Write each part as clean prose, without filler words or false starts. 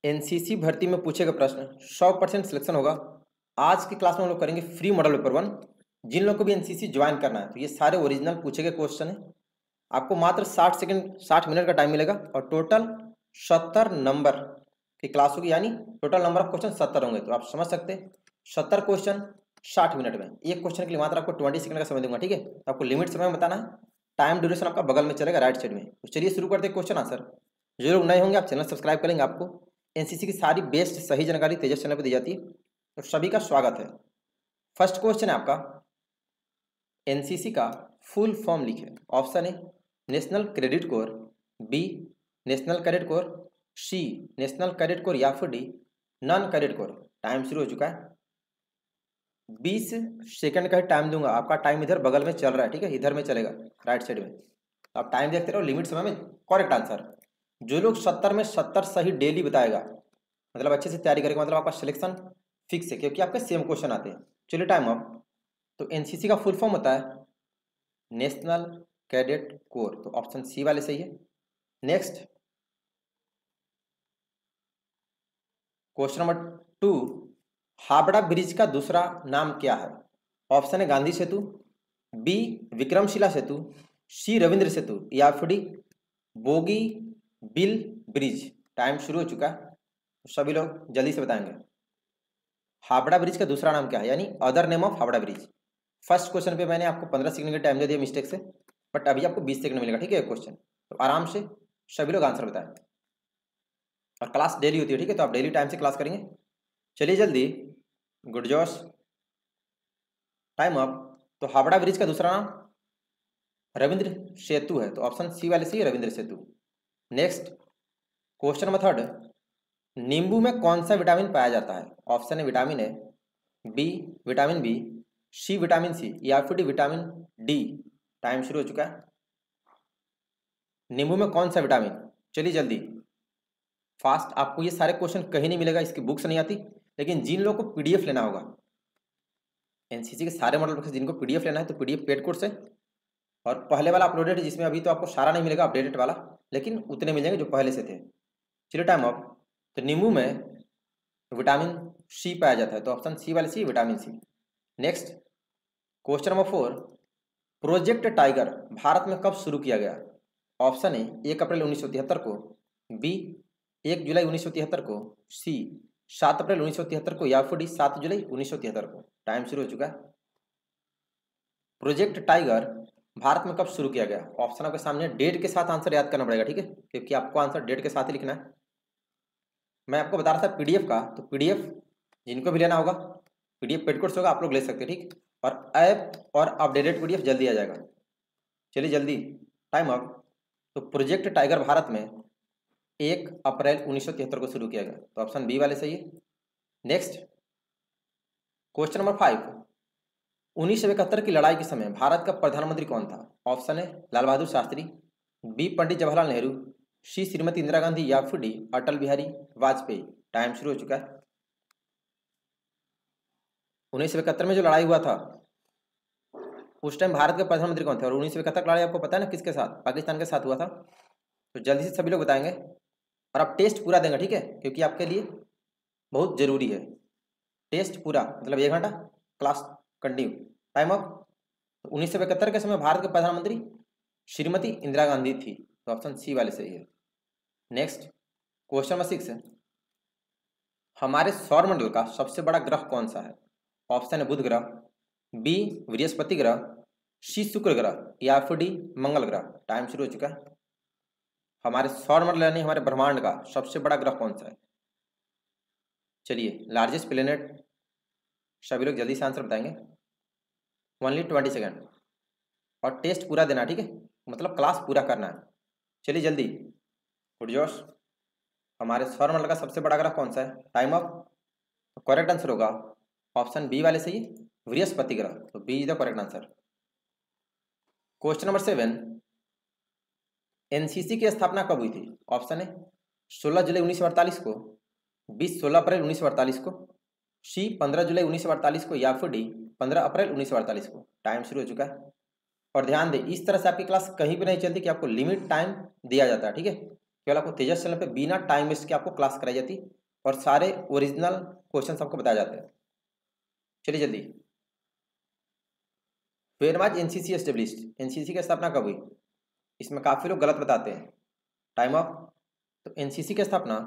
NCC भर्ती में पूछे गए प्रश्न 100% सिलेक्शन होगा। आज की क्लास में हम लोग करेंगे फ्री मॉडल पेपर 1। जिन लोग को भी एनसीसी ज्वाइन करना है तो ये सारे ओरिजिनल पूछे गए क्वेश्चन है। आपको मात्र 60 मिनट का टाइम मिलेगा और टोटल 70 नंबर की क्लास होगी, यानी टोटल नंबर ऑफ क्वेश्चन 70 होंगे। तो आप समझ सकते हैं 70 क्वेश्चन 60 मिनट में। एक क्वेश्चन के लिए मात्र आपको 20 सेकंड का समय दूंगा, ठीक है। तो आपको लिमिट समय बताना है। टाइम ड्यूरेशन आपका बगल में चलेगा राइट साइड में। तो चलिए शुरू करते हैं क्वेश्चन आंसर। जो लोग नए होंगे आप चैनल सब्सक्राइब करेंगे, आपको एनसीसी की सारी बेस्ट सही जानकारी तेजस चैनल पर दी जाती है। तो सभी का स्वागत है। फर्स्ट क्वेश्चन है आपका, एनसीसी का फुल फॉर्म लिखे। Option A national credit corps, B national cadet corps, C national cadet corps या फिर D non cadet corps. Time शुरू हो चुका है। 20 सेकंड का ही टाइम दूंगा। आपका टाइम इधर बगल में चल रहा है, ठीक है, इधर में चलेगा राइट साइड में। तो आप टाइम देखते रहो, लिमिट समय में करेक्ट आंसर। जो लोग 70 में 70 सही डेली बताएगा, मतलब अच्छे से तैयारी करेगा, मतलब आपका सिलेक्शन फिक्स है, क्योंकि आपके सेम क्वेश्चन आते हैं। चलिए टाइम अप। तो एनसीसी का फुल फॉर्म होता है नेशनल कैडेट कोर, तो ऑप्शन सी वाले सही है। Next question number 2, Howrah bridge का दूसरा नाम क्या है? ऑप्शन है गांधी सेतु, बी विक्रमशिला सेतु, सी रविंद्र सेतु या फिर D bogie bill bridge. Time शुरू हो चुका है, सभी लोग जल्दी से बताएंगे। हावड़ा ब्रिज का दूसरा नाम क्या है, यानी other name of Howrah bridge. First question पे मैंने आपको 15 सेकंड का टाइम दे दिया मिस्टेक से, बट अभी आपको 20 सेकंड मिलेगा, ठीक है क्वेश्चन। तो आराम से सभी लोग आंसर बताएं। और क्लास डेली होती है, ठीक है, तो आप डेली टाइम से क्लास करेंगे। चलिए जल्दी, गुड जॉस, टाइम अप। तो हावड़ा ब्रिज का दूसरा नाम रविंद्र सेतु है, तो ऑप्शन सी वाले सी रविंद्र सेतु। नेक्स्ट क्वेश्चन नंबर 3, नींबू में कौन सा विटामिन पाया जाता है? ऑप्शन है vitamin A, B vitamin B, C vitamin C या फिर डी विटामिन डी। टाइम शुरू हो चुका है। नींबू में कौन सा विटामिन? चलिए जल्दी फास्ट। आपको ये सारे क्वेश्चन कहीं नहीं मिलेगा, इसकी बुक्स नहीं आती, लेकिन जिन लोगों को पीडीएफ लेना होगा एनसीसी के सारे मॉडल बुक्स, जिनको पीडीएफ लेना है तो पीडीएफ पेड कोर्स है। और पहले वाला अपलोडेड है, जिसमें अभी तो आपको सारा नहीं मिलेगा अपडेटेड वाला, लेकिन उतने मिल जाएंगे जो पहले से थे। चलिए टाइम अप। तो नींबू में विटामिन सी पाया जाता है, तो ऑप्शन सी वाले C vitamin C. Next question number 4, Project Tiger भारत में कब शुरू किया गया? ऑप्शन ए 1 अप्रैल 1973 को, बी 1 जुलाई 1973 को, सी 7 अप्रैल 1973 को या फिर डी 7 जुलाई 1973 को। टाइम शुरू हो चुका है। प्रोजेक्ट टाइगर भारत में कब शुरू किया गया? ऑप्शन आपके सामने, डेट के साथ आंसर याद करना पड़ेगा, ठीक है, क्योंकि आपको आंसर डेट के साथ ही लिखना है। मैं आपको बता रहा था पीडीएफ का, तो पीडीएफ जिनको भी लेना होगा पीडीएफ पेड कोर्स होगा, आप लोग ले सकते हैं, ठीक। और ऐप और अपडेटेड पीडीएफ जल्दी आ जाएगा। चलिए जल्दी, टाइम अप। तो प्रोजेक्ट टाइगर भारत में 1 अप्रैल 1973 को शुरू किया गया, तो ऑप्शन बी वाले सही है। नेक्स्ट क्वेश्चन नंबर 5, 1971 की लड़ाई के समय भारत का प्रधानमंत्री कौन था? ऑप्शन है लाल बहादुर शास्त्री, बी पंडित जवाहरलाल नेहरू, सी श्रीमती इंदिरा गांधी या फिर डी अटल बिहारी वाजपेयी। टाइम शुरू हो चुका है। 1971 में जो लड़ाई हुआ था उस टाइम भारत के प्रधानमंत्री कौन थे? और 1971 लड़ाई आपको पता है ना किसके साथ? पाकिस्तान के साथ हुआ था। तो जल्दी से सभी लोग बताएंगे और आप टेस्ट पूरा देंगे, ठीक है, क्योंकि आपके लिए बहुत जरूरी है। टेस्ट पूरा मतलब 1 घंटा क्लास कंटिन्यू। Time up. तो 1971 के समय भारत के प्रधानमंत्री श्रीमती इंदिरा गांधी थी, तो ऑप्शन सी वाले सही है। नेक्स्ट क्वेश्चन नंबर 6, हमारे सौरमंडल का सबसे बड़ा ग्रह कौन सा है? ऑप्शन है बुध ग्रह, बी बृहस्पति ग्रह, सी शुक्र ग्रह या फिर डी मंगल ग्रह। टाइम शुरू हो चुका है। हमारे सौरमंडल यानी हमारे ब्रह्मांड का सबसे बड़ा ग्रह कौन सा है? चलिए लार्जेस्ट प्लेनेट, सभी लोग जल्दी से आंसर बताएंगे। ओनली 20 सेकेंड और टेस्ट पूरा देना, ठीक है, मतलब क्लास पूरा करना है। चलिए जल्दी, गुड जोश। हमारे सौरमंडल का सबसे बड़ा ग्रह कौन सा है? Time up. करेक्ट आंसर होगा ऑप्शन बी वाले सही, बृहस्पति ग्रह, तो B is the correct answer. Question number 7, NCC की स्थापना कब हुई थी? ऑप्शन है 16 जुलाई 1948 को, बी 16 अप्रैल 1948 को, सी 15 जुलाई 1948 को या फिर डी 15 अप्रैल 1948 को। टाइम शुरू हो चुका है। और ध्यान दें, इस तरह से आपकी क्लास कहीं भी नहीं चलती कि आपको लिमिट टाइम दिया जाता है, ठीक है। केवल आपको तेजस चैनल पे बिना टाइम वेस्ट के आपको क्लास कराई जाती और सारे ओरिजिनल क्वेश्चन आपको बताए जाते हैं। चलिए जल्दी, where was NCC established, NCC की स्थापना कब हुई? इसमें काफ़ी लोग गलत बताते हैं। Time of. तो एनसीसी की स्थापना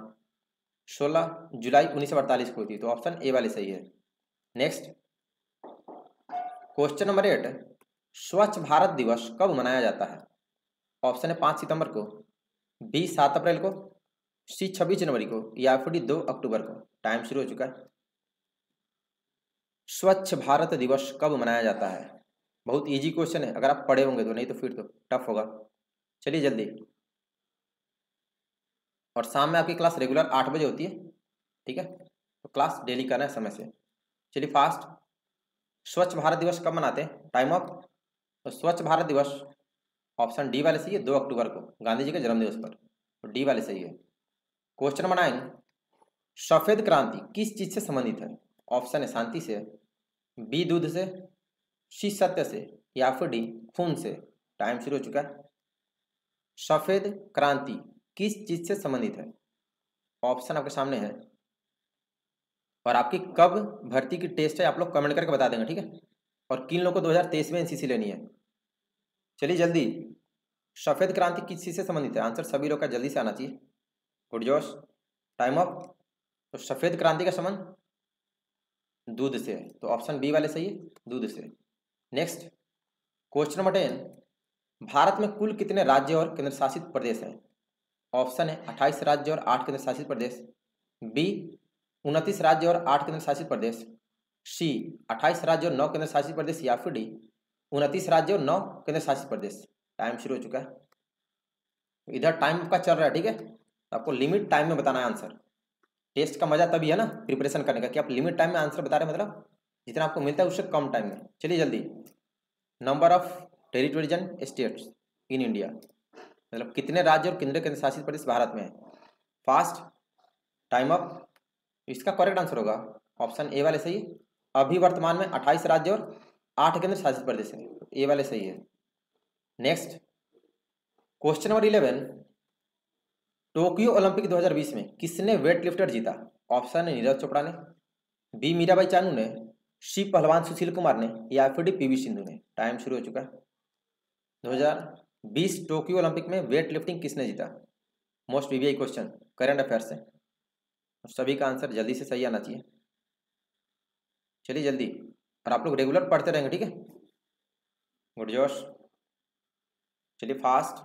16 जुलाई 1948 को हुई थी, तो ऑप्शन ए वाले सही है। नेक्स्ट क्वेश्चन नंबर 8, स्वच्छ भारत दिवस कब मनाया जाता है? ऑप्शन है 5 सितंबर को, बी 7 अप्रैल को, सी 26 जनवरी को, या फिर डी 2 अक्टूबर को। टाइम शुरू हो चुका है। स्वच्छ भारत दिवस कब मनाया जाता है? बहुत इजी क्वेश्चन है, अगर आप पढ़े होंगे तो, नहीं तो फिर तो टफ होगा। चलिए जल्दी, और शाम में आपकी क्लास रेगुलर 8 बजे होती है, ठीक है, तो क्लास डेली करना है समय से। चलिए फास्ट, स्वच्छ भारत दिवस कब मनाते हैं? Time of. तो स्वच्छ भारत दिवस ऑप्शन डी वाले सही है, 2 अक्टूबर को, गांधी जी के जन्मदिवस पर, तो डी वाले सही है। क्वेश्चन नंबर 9, सफेद क्रांति किस चीज से संबंधित है? ऑप्शन है शांति से, बी दूध से, सी सत्य से, या फिर डी खून से। टाइम शुरू हो चुका है। सफेद क्रांति किस चीज से संबंधित है? ऑप्शन आपके सामने है, और आपकी कब भर्ती की टेस्ट है आप लोग कमेंट करके बता देंगे, ठीक है, और किन लोगों को 2023 में एनसीसी लेनी है। चलिए जल्दी, सफेद क्रांति किस चीज से संबंधित है? आंसर सभी लोग का जल्दी से आना चाहिए। गुड जोश, टाइम अप। तो सफेद क्रांति का संबंध दूध से है, तो ऑप्शन बी वाले सही है, दूध से। नेक्स्ट क्वेश्चन नंबर 10, भारत में कुल कितने राज्य और केंद्र शासित प्रदेश हैं? ऑप्शन है 28 राज्य और 8 केंद्र शासित प्रदेश, बी 29 राज्य और 8 केंद्र शासित प्रदेश, सी 28 राज्य और 9 केंद्र शासित प्रदेश, या फिर डी 29 राज्य और 9 केंद्र शासित प्रदेश। टाइम शुरू हो चुका है। इधर टाइम आपका चल रहा है, ठीक है, तो आपको लिमिट टाइम में बताना है आंसर। टेस्ट का मजा तभी है ना प्रिपरेशन करने का, कि आप लिमिट टाइम में आंसर बता रहे हैं, मतलब जितना आपको मिलता है उससे कम टाइम में। चलिए जल्दी, number of territories and states in India, मतलब कितने राज्य और केंद्र शासित प्रदेश भारत में है। Fast, time up. इसका करेक्ट आंसर होगा ऑप्शन ए वाले सही है, अभी वर्तमान में 28 राज्य और 8 केंद्र शासित प्रदेश है, ए वाले सही है। Next question number 11, Tokyo Olympic 2020 में किसने वेट लिफ्टर जीता? ऑप्शन है नीरज चोपड़ा ने, बी मीराबाई चानू ने, सी पहलवान सुशील कुमार ने, या फिर डी पीवी सिंधु ने। टाइम शुरू हो चुका है। 2020 टोक्यो ओलंपिक में वेट लिफ्टिंग किसने जीता? Most VVI question, current affairs से, सभी का आंसर जल्दी से सही आना चाहिए। चलिए जल्दी, और आप लोग रेगुलर पढ़ते रहेंगे, ठीक है। गुड जोश, चलिए फास्ट,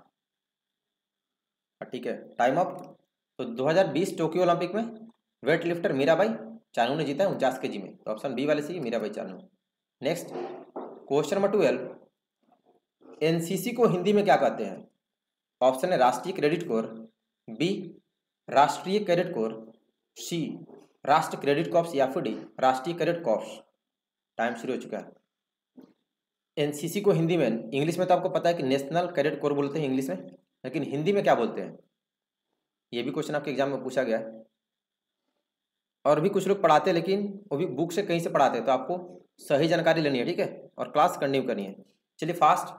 ठीक है, टाइम अप। तो 2020 टोक्यो ओलंपिक में वेट लिफ्टर मीराबाई चानू ने जीता है 49 kg में, तो ऑप्शन बी वाले सही, Mirabai Chanu. Next question number 12, NCC को हिंदी में क्या कहते हैं? ऑप्शन है राष्ट्रीय क्रेडिट कोर, बी राष्ट्रीय कैडेट कोर, सी राष्ट्र क्रेडिट कॉर्प्स, या फिर डी राष्ट्रीय कैडेट कॉर्प्स। टाइम शुरू हो चुका है। एनसीसी को हिंदी में, इंग्लिश में तो आपको पता है कि नेशनल कैडेट कोर बोलते हैं इंग्लिश में, लेकिन हिंदी में क्या बोलते हैं? ये भी क्वेश्चन आपके एग्जाम में पूछा गया है, और भी कुछ लोग पढ़ाते हैं, लेकिन वो भी बुक से कहीं से पढ़ाते हैं, तो आपको सही जानकारी लेनी है, ठीक है, और क्लास कंटिन्यू करनी है। चलिए फास्ट,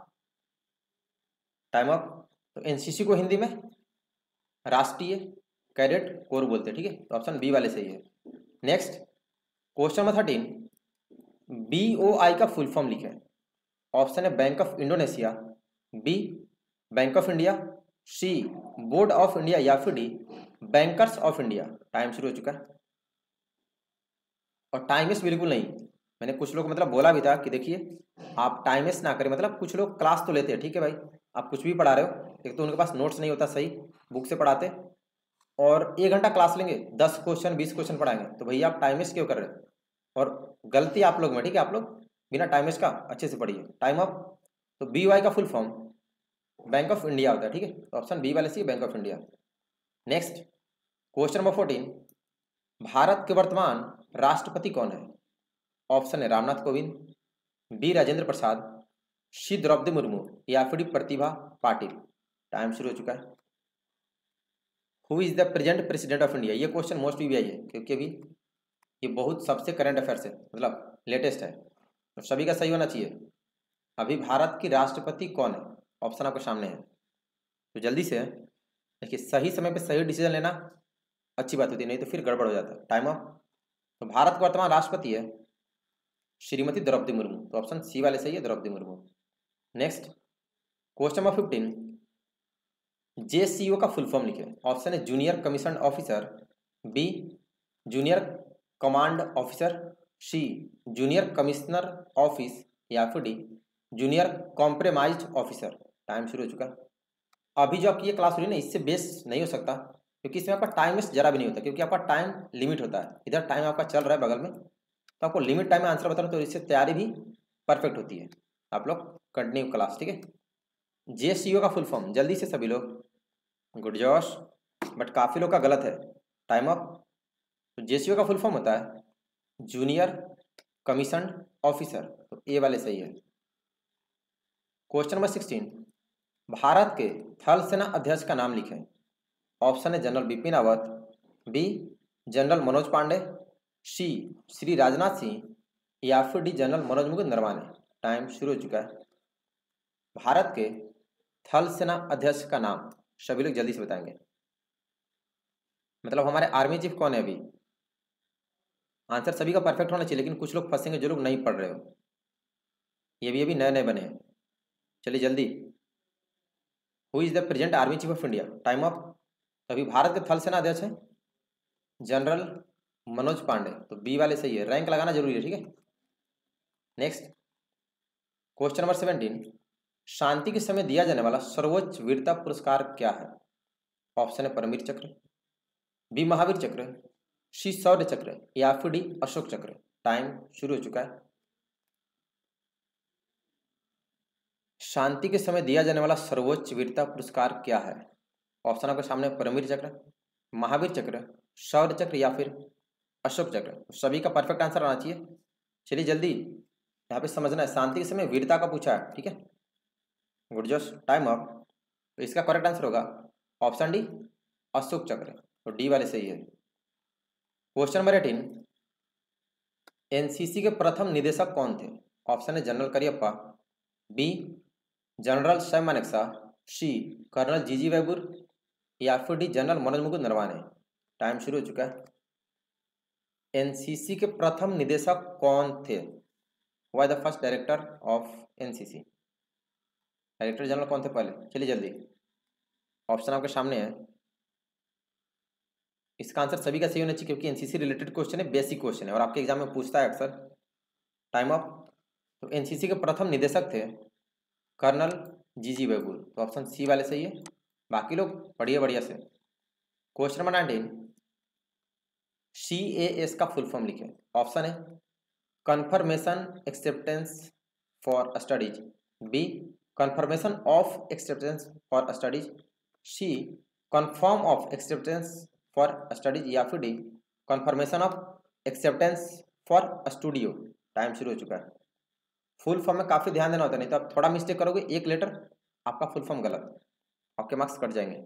टाइम अप। तो एनसीसी को हिंदी में राष्ट्रीय कैडेट कोर बोलते हैं, ठीक है, तो ऑप्शन बी वाले सही है। नेक्स्ट क्वेश्चन नंबर 13, बीओआई का फुल फॉर्म लिखें। ऑप्शन है bank of Indonesia, B bank of India, C board of India, या फिर D bankers of India. Time शुरू हो चुका है। और टाइम वेस्ट बिल्कुल नहीं, मैंने कुछ लोग मतलब बोला भी था कि देखिए आप टाइम वेस्ट ना करें, मतलब कुछ लोग क्लास तो लेते हैं, ठीक है भाई, आप कुछ भी पढ़ा रहे हो, एक तो उनके पास नोट्स नहीं होता सही, बुक से पढ़ाते, और 1 घंटा क्लास लेंगे, 10 क्वेश्चन 20 क्वेश्चन पढ़ाएंगे, तो भैया आप टाइम वेस्ट क्यों कर रहे हो? और गलती आप लोग में, ठीक है, आप लोग बिना टाइम वेस्ट का अच्छे से पढ़िए। Time up. तो बी वाई का full form bank of India होता है, ठीक है, तो ऑप्शन बी वाले C bank of India. Next question number 14, Bharat के वर्तमान राष्ट्रपति कौन है? ऑप्शन है रामनाथ कोविंद, बी राजेंद्र प्रसाद, सी द्रौपदी मुर्मू, या फिर डी प्रतिभा पाटिल। टाइम शुरू हो चुका है। Who is the present president of India, ये क्वेश्चन मोस्ट भी आई है, क्योंकि अभी ये बहुत सबसे करंट अफेयर्स है, मतलब लेटेस्ट है, तो सभी का सही होना चाहिए। अभी भारत की राष्ट्रपति कौन है? ऑप्शन आपके सामने है, तो जल्दी से देखिए सही समय पे सही डिसीजन लेना अच्छी बात होती है, नहीं तो फिर गड़बड़ हो जाता है। Time of. तो भारत का वर्तमान राष्ट्रपति है श्रीमती द्रौपदी मुर्मू, तो ऑप्शन सी वाले सही है, Draupadi Murmu. Next question number 15, JCO का फुल फॉर्म लिखे। ऑप्शन है junior commission officer, B junior command officer, C junior commissioner office, या फिर D junior compromise officer. Time शुरू हो चुका है। अभी जो आपकी ये क्लास हो रही है ना, इससे बेस नहीं हो सकता, क्योंकि इसमें आपका टाइम वेस्ट जरा भी नहीं होता, क्योंकि आपका टाइम लिमिट होता है। इधर टाइम आपका चल रहा है बगल में, तो आपको लिमिट टाइम में आंसर बता रहा हूँ, तो इससे तैयारी भी परफेक्ट होती है। आप लोग कंटिन्यू क्लास, ठीक है। जेसीओ का फुल फॉर्म जल्दी से सभी लोग, गुड जॉश, बट काफ़ी लोग का गलत है। Time up. तो जेसीओ का फुल फॉर्म होता है जूनियर कमीशन ऑफिसर, तो ए वाले सही है। क्वेश्चन नंबर 16, भारत के थल सेना अध्यक्ष का नाम लिखें। ऑप्शन है general Bipin Rawat, B general Manoj Pande, C Shri Rajnath Singh, या फिर D general Manoj Mukund Naravane. Time शुरू हो चुका है। भारत के थल सेना अध्यक्ष का नाम सभी लोग जल्दी से बताएंगे। मतलब हमारे आर्मी चीफ कौन है अभी? आंसर सभी का परफेक्ट होना चाहिए, लेकिन कुछ लोग फंसेंगे जो लोग नहीं पढ़ रहे हो, ये भी अभी नए नए बने हैं। चलिए जल्दी, who is the present army chief of India? Time up. अभी भारत के थल सेना अध्यक्ष है जनरल मनोज पांडे, तो बी वाले सही है। रैंक लगाना जरूरी है, ठीक है। नेक्स्ट क्वेश्चन नंबर 17, शांति के समय दिया जाने वाला सर्वोच्च वीरता पुरस्कार क्या है? ऑप्शन है परमवीर चक्र, बी महावीर चक्र, सी शौर्य चक्र, या फिर डी अशोक चक्र। टाइम शुरू हो चुका है। शांति के समय दिया जाने वाला सर्वोच्च वीरता पुरस्कार क्या है? ऑप्शन आपके सामने, परमवीर चक्र, महावीर चक्र, शौर्य चक्र, या फिर अशोक चक्र। सभी का परफेक्ट आंसर आना चाहिए। चलिए जल्दी, यहाँ पे समझना है, शांति के समय वीरता का पूछा है, ठीक है। गुड जॉस, टाइम अप। तो इसका करेक्ट आंसर होगा ऑप्शन डी अशोक चक्र, तो डी वाले सही है। क्वेश्चन नंबर 18, एनसीसी के प्रथम निदेशक कौन थे? ऑप्शन है general Cariappa, B general Sam Manekshaw, C colonel G G Bewoor, या फिर D general Manoj Mukund Naravane. Time शुरू हो चुका है। एनसीसी के प्रथम निदेशक कौन थे? Why the first director of NCC? Director general कौन थे पहले? चलिए जल्दी, ऑप्शन आपके सामने है। इसका आंसर सभी का सही होना चाहिए, क्योंकि एनसीसी रिलेटेड क्वेश्चन है, बेसिक क्वेश्चन है और आपके एग्जाम में पूछता है अक्सर। Time up. तो एनसीसी के प्रथम निदेशक थे कर्नल जीजी वैबुर, तो ऑप्शन सी वाले सही है। बाकी लोग पढ़िए बढ़िया से। क्वेश्चन नंबर 19, CAS का फुल फॉर्म लिखें। ऑप्शन है confirmation acceptance for studies, B confirmation of acceptance for studies, C confirm of acceptance for studies, या फिर D confirmation of acceptance for studio. Time शुरू हो चुका है। फुल फॉर्म में काफ़ी ध्यान देना होता है, नहीं तो आप थोड़ा मिस्टेक करोगे, एक लेटर आपका फुल फॉर्म गलत, आपके मार्क्स कट जाएंगे।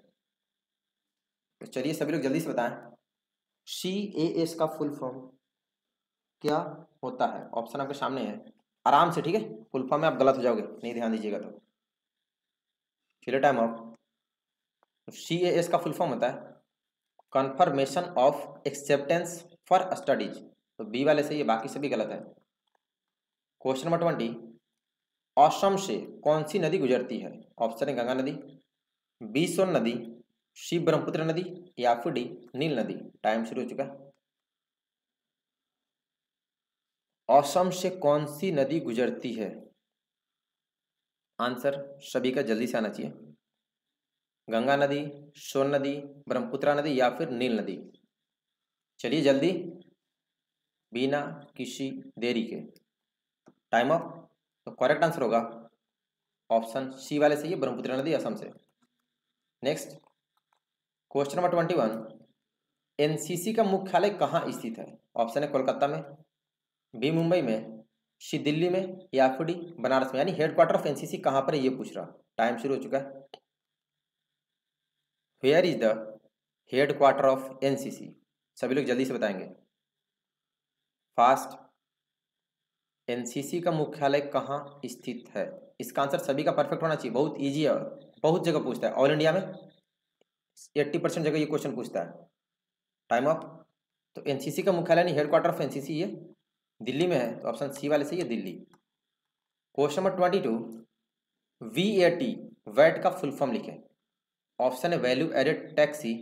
तो चलिए सभी लोग जल्दी से बताएं, CAS का फुल फॉर्म क्या होता है? ऑप्शन आपके सामने है, आराम से, ठीक है। फुल फॉर्म में आप गलत हो जाओगे, नहीं ध्यान दीजिएगा तो। चलिए टाइम ऑफ। CAS का फुल फॉर्म होता है conformation of acceptance for studies, तो बी वाले सही है, बाकी सभी गलत है। क्वेश्चन नंबर 20, असम से कौन सी नदी गुजरती है? ऑप्शन है गंगा नदी, बी सोन नदी, सी ब्रह्मपुत्र नदी, या फिर डी नील नदी। टाइम शुरू हो चुका है। असम से कौन सी नदी गुजरती है? आंसर सभी का जल्दी से आना चाहिए। गंगा नदी, सोन नदी, ब्रह्मपुत्र नदी, या फिर नील नदी। चलिए जल्दी, बिना किसी देरी के। Time up. तो करेक्ट आंसर होगा ऑप्शन सी वाले सही है, ब्रह्मपुत्र नदी असम से। नेक्स्ट क्वेश्चन नंबर 21, एनसीसी का मुख्यालय कहाँ स्थित है? ऑप्शन है कोलकाता में, बी मुंबई में, सी दिल्ली में, या फिर डी बनारस में। यानी हेडक्वार्टर ऑफ एनसीसी कहाँ पर है ये पूछ रहा। टाइम शुरू हो चुका है। Where is the headquarter of NCC? सभी लोग जल्दी से बताएंगे, फास्ट। एनसीसी का मुख्यालय कहाँ स्थित है? इसका आंसर सभी का परफेक्ट होना चाहिए, बहुत इजी है, बहुत जगह पूछता है। ऑल इंडिया में, 80% जगह ये क्वेश्चन पूछता है। Time of. तो एनसीसी का मुख्यालय नहीं, हेडक्वार्टर ऑफ एनसीसी ये दिल्ली में है, तो ऑप्शन सी वाले से ये Delhi. Question number 22, VAT VAT का फुल फॉर्म लिखें। ऑप्शन है value added tax, C,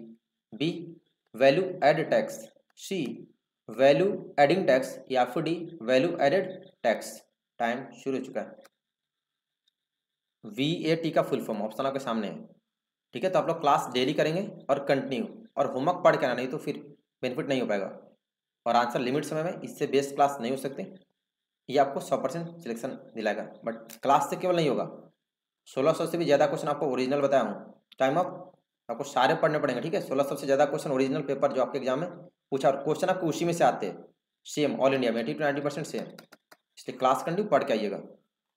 B value added tax, C value adding tax, या फिर D value added tax. Time शुरू हो चुका है। वीएटी का फुल फॉर्म ऑप्शन आपके सामने है, ठीक है। तो आप लोग क्लास डेली करेंगे और कंटिन्यू, और होमवर्क पढ़ के आना, नहीं तो फिर बेनिफिट नहीं हो पाएगा। और आंसर लिमिट समय में, इससे बेस्ट क्लास नहीं हो सकती। ये आपको 100% सिलेक्शन दिलाएगा, बट क्लास से केवल नहीं होगा। 1600 से भी ज़्यादा क्वेश्चन आपको ओरिजिनल बताया हूँ। Time up. आपको सारे पढ़ने पड़ेंगे, ठीक है। 1600 से ज़्यादा क्वेश्चन ओरिजिनल पेपर जो आपके एग्जाम में पूछा, और क्वेश्चन आपको उसी में से आते हैं सेम, ऑल इंडिया में 80 to 90% सेम। इसलिए क्लास कंटिन्यू पढ़ के आइएगा।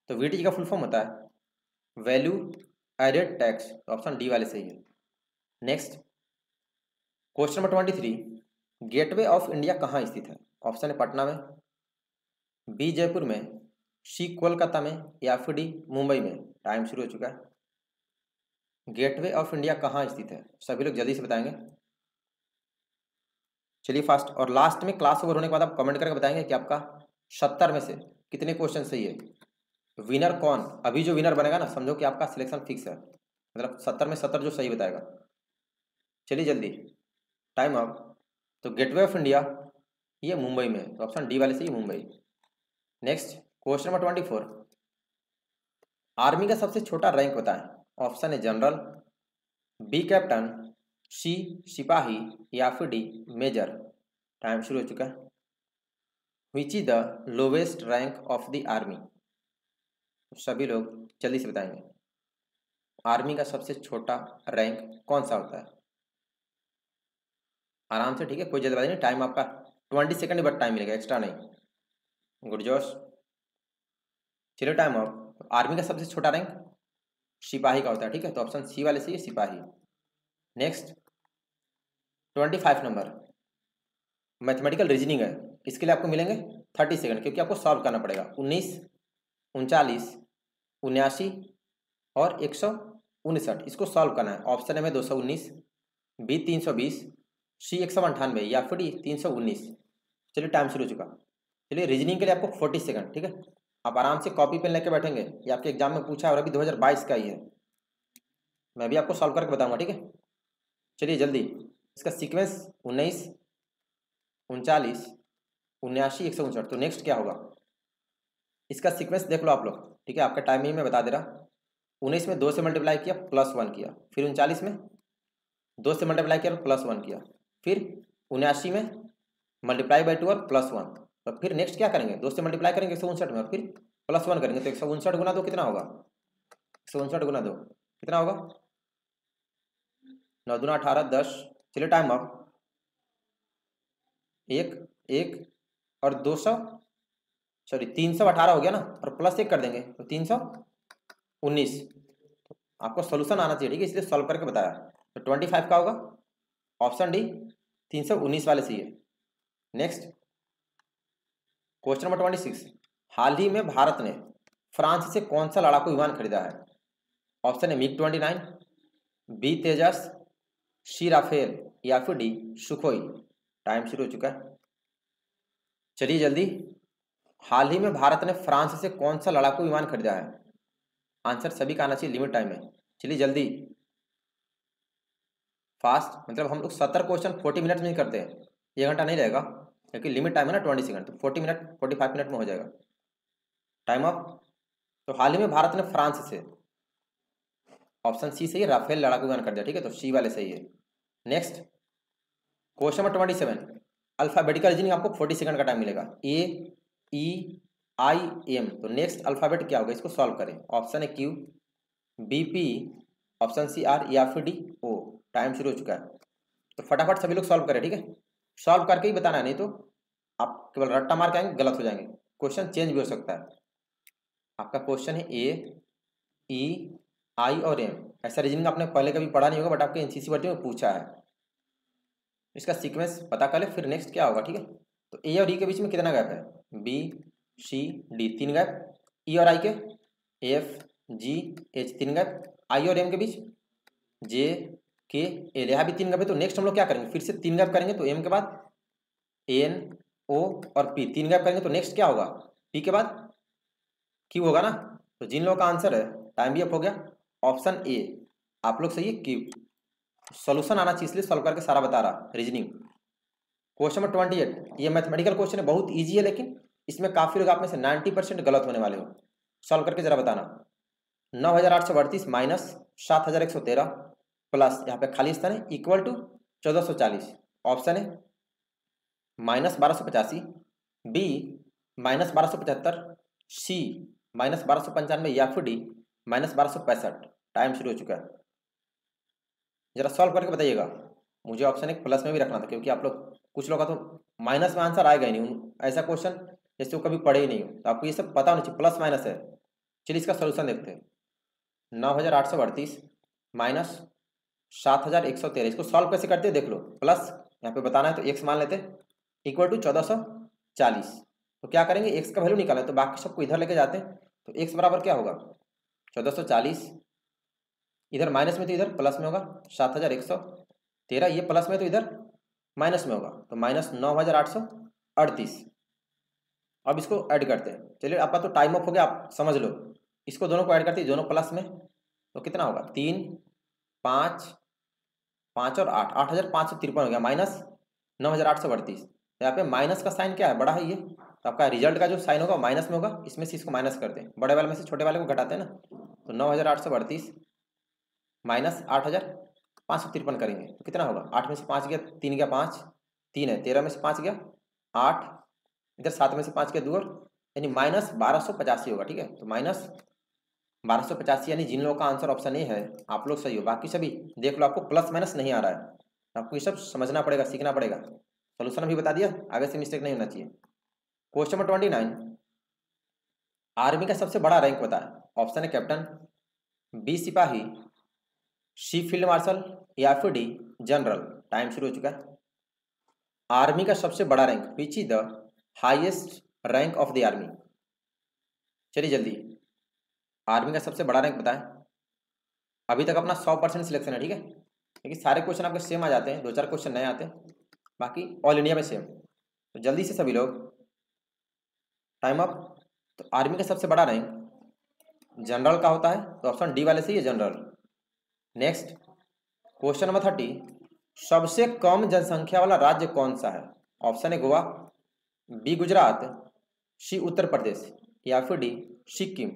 तो वीटी का फुल फॉर्म होता है value added tax, option D वाले सही है। Next question number 23, gateway of India कहाँ स्थित है। ऑप्शन है पटना में, बी जयपुर में, सी कोलकाता में, या फिर डी मुंबई में। टाइम शुरू हो चुका है। गेटवे ऑफ इंडिया कहाँ स्थित है, सभी लोग जल्दी से बताएंगे। चलिए फास्ट, और लास्ट में क्लास ओवर होने के बाद आप कमेंट करके बताएंगे कि आपका 70 में से कितने क्वेश्चन सही है। विनर कौन, अभी जो विनर बनेगा ना, समझो कि आपका सिलेक्शन फिक्स है, मतलब 70 में 70 जो सही बताएगा। चलिए जल्दी, टाइम अप। तो गेटवे ऑफ इंडिया ये मुंबई में है, तो ऑप्शन डी वाले से ही Mumbai. Next question number 24, army का सबसे छोटा रैंक बताएं। ऑप्शन है जनरल, बी कैप्टन, सी सिपाही, या फिर डी मेजर। टाइम शुरू हो चुका है। Which is the lowest rank of the army, सभी लोग जल्दी से बताएंगे। आर्मी का सबसे छोटा रैंक कौन सा होता है। आराम से, ठीक है, कोई जल्दबाजी नहीं। टाइम आपका 20 सेकंड बट टाइम मिलेगा, एक्स्ट्रा नहीं। गुड जोश। चलिए टाइम अप। आर्मी का सबसे छोटा रैंक सिपाही का होता है, ठीक है। तो ऑप्शन सी वाले से ये सिपाही। नेक्स्ट 25 नंबर मैथमेटिकल रीजनिंग है, इसके लिए आपको मिलेंगे 30 सेकंड, क्योंकि आपको सॉल्व करना पड़ेगा। 19, 39, 79 और 159, इसको सॉल्व करना है। ऑप्शन है में 219, बी 320, सी 198, या फिर डी 319। चलिए टाइम शुरू हो चुका। चलिए रीजनिंग के लिए आपको 40 सेकंड, ठीक है। आप आराम से कॉपी पेन लेके बैठेंगे, ये आपके एग्जाम में पूछा है और अभी 2022 का ही है। मैं भी आपको सॉल्व करके बताऊंगा, ठीक है। चलिए जल्दी, इसका सीक्वेंस 19, 39, 79, 159। तो नेक्स्ट क्या होगा, इसका सीक्वेंस देख लो आप लोग, ठीक है। आपका टाइमिंग में बता दे रहा। 19 में 2 से मल्टीप्लाई किया +1 किया, फिर 39 में 2 से मल्टीप्लाई किया और +1 किया, फिर 79 में मल्टीप्लाई बाई 2 और +1। तो फिर नेक्स्ट क्या करेंगे, 2 से मल्टीप्लाई करेंगे 159 में, और फिर +1 करेंगे। तो 159 गुना 2 कितना होगा, 159 गुना 2 कितना होगा, 9 दूना 18, 10। चलिए टाइम अप। 1 और 200, सॉरी 318 हो गया ना, और +1 कर देंगे तो 319। आपको सोल्यूशन आना चाहिए, ठीक है, इसलिए सॉल्व करके बताया। तो 25 का होगा ऑप्शन डी 319 वाले सही है। नेक्स्ट क्वेश्चन नंबर 26, हाल ही में भारत ने फ्रांस से कौन सा लड़ाकू विमान खरीदा है। ऑप्शन है मिग 29, बी तेजस, सी राफेल, या फिर डी सुखोई। टाइम शुरू हो चुका है। चलिए जल्दी, हाल ही में भारत ने फ्रांस से कौन सा लड़ाकू विमान खरीदा है। आंसर सभी का आना चाहिए, लिमिट टाइम है। चलिए जल्दी फास्ट, मतलब हम लोग 70 क्वेश्चन 40 मिनट में ही करते हैं, 1 घंटा नहीं रहेगा, क्योंकि लिमिट टाइम है ना 20 सेकंड, तो 40 मिनट 45 मिनट में हो जाएगा। Time up. तो हाल ही में भारत ने फ्रांस से, ऑप्शन सी सही है, राफेल लड़ाकू विमान खरीदा, ठीक है। तो सी वाले सही है। Next question number 27, alphabetical reasoning आपको 40 सेकंड का टाइम मिलेगा। AEIM, तो नेक्स्ट अल्फाबेट क्या होगा, इसको सॉल्व करें। ऑप्शन है Q, BP, option C R, या फिर D O। टाइम शुरू हो चुका है। तो फटाफट सभी लोग सॉल्व करें, ठीक है। सॉल्व करके ही बताना है, नहीं तो आप केवल रट्टा मार के आएंगे, गलत हो जाएंगे, क्वेश्चन चेंज भी हो सकता है। आपका क्वेश्चन है AEI और M। ऐसा रीजनिंग आपने पहले कभी पढ़ा नहीं होगा, बट आपके NCC भर्ती में पूछा है। इसका सीक्वेंस पता कर ले, फिर नेक्स्ट क्या होगा, ठीक है। तो ए और ई के बीच में कितना गैप है, B C D 3 gap, E और I के F G H 3 gap, I और M के बीच J के एल, यहाँ भी 3 गैप है, तो नेक्स्ट हम लोग क्या करेंगे, फिर से 3 गैप करेंगे, तो एम के बाद एन ओ और पी, 3 गैप करेंगे तो नेक्स्ट क्या होगा, पी के बाद क्यू होगा ना। तो जिन लोगों का आंसर है, टाइम भी अप हो गया, ऑप्शन ए आप लोग सही है, क्यू। सोल्यूशन आना चाहिए, इसलिए सॉल्व करके सारा बता रहा रीजनिंग। क्वेश्चन नंबर 28, ये मैथमेटिकल क्वेश्चन है, बहुत ईजी है, लेकिन इसमें काफी लोग आप में से 90% गलत होने वाले हो। सॉल्व करके जरा बताना। 9838 माइनस 7113 प्लस यहाँ पे खाली स्थान है इक्वल टू 1440। ऑप्शन है माइनस 1285, बी माइनस 1275, सी माइनस 1295 या फिर डी माइनस 1265। टाइम शुरू हो चुका है, जरा सॉल्व करके बताइएगा। मुझे ऑप्शन एक प्लस में भी रखना था, क्योंकि आप लोग कुछ लोग का तो माइनस में आंसर आएगा ही नहीं, ऐसा क्वेश्चन जैसे वो कभी पढ़े ही नहीं हो, तो आपको ये सब पता होना चाहिए प्लस माइनस है। चलिए इसका सोल्यूशन देखते हैं। 9838 माइनस 7113, इसको सॉल्व कैसे करते हैं देख लो। प्लस यहाँ पे बताना है तो एक्स मान लेते हैं इक्वल टू 1440। तो क्या करेंगे, एक्स का वैल्यू निकालें, तो बाकी सबको इधर लेके जाते हैं, तो एक्स बराबर क्या होगा 1440, इधर माइनस में तो इधर प्लस में होगा 7113, ये प्लस में तो इधर माइनस में होगा, तो माइनस 9838। अब इसको ऐड करते हैं। चलिए आपका तो टाइम अप हो गया, आप समझ लो। इसको दोनों को ऐड करते हैं, दोनों प्लस में, तो कितना होगा 3 5 5 और 8, 8553 हो गया, माइनस 9838। यहाँ पे माइनस का साइन क्या है, बड़ा है ये, तो आपका रिजल्ट का जो साइन होगा माइनस में होगा, इसमें से इसको माइनस करते हैं, बड़े वाले में से छोटे वाले को घटाते हैं ना। तो 9838 माइनस 8553 करेंगे तो कितना होगा, 8 में से 5 गया, 3 गया 5, 3 है, 13 में से 5 गया 8, इधर 7 में से 5 गया 2, और यानी माइनस 1285 होगा। ठीक है, तो माइनस 1285, यानी जिन लोगों का आंसर ऑप्शन ए है आप लोग सही हो, बाकी सभी देख लो आपको प्लस माइनस नहीं आ रहा है, आपको ये सब समझना पड़ेगा, सीखना पड़ेगा। सोल्यूशन भी बता दिया, आगे से मिस्टेक नहीं होना चाहिए। क्वेश्चन नंबर 29, आर्मी का सबसे बड़ा रैंक बताए। ऑप्शन है कैप्टन, बी सिपाही, सी फील्ड मार्शल या फिर डी जनरल। टाइम शुरू हो चुका है। आर्मी का सबसे बड़ा rank, which is the highest rank of the army. चलिए जल्दी, आर्मी का सबसे बड़ा रैंक बताएं। अभी तक अपना 100% सिलेक्शन है, ठीक है, क्योंकि सारे क्वेश्चन आपके सेम आ जाते हैं, 2-4 क्वेश्चन नए आते हैं, बाकी ऑल इंडिया में सेम। तो जल्दी से सभी लोग, टाइम अप। तो आर्मी का सबसे बड़ा रैंक जनरल का होता है, तो ऑप्शन डी वाले से ही है जनरल। नेक्स्ट क्वेश्चन नंबर 30, सबसे कम जनसंख्या वाला राज्य कौन सा है। ऑप्शन है गोवा, बी गुजरात, सी उत्तर प्रदेश या फिर डी सिक्किम।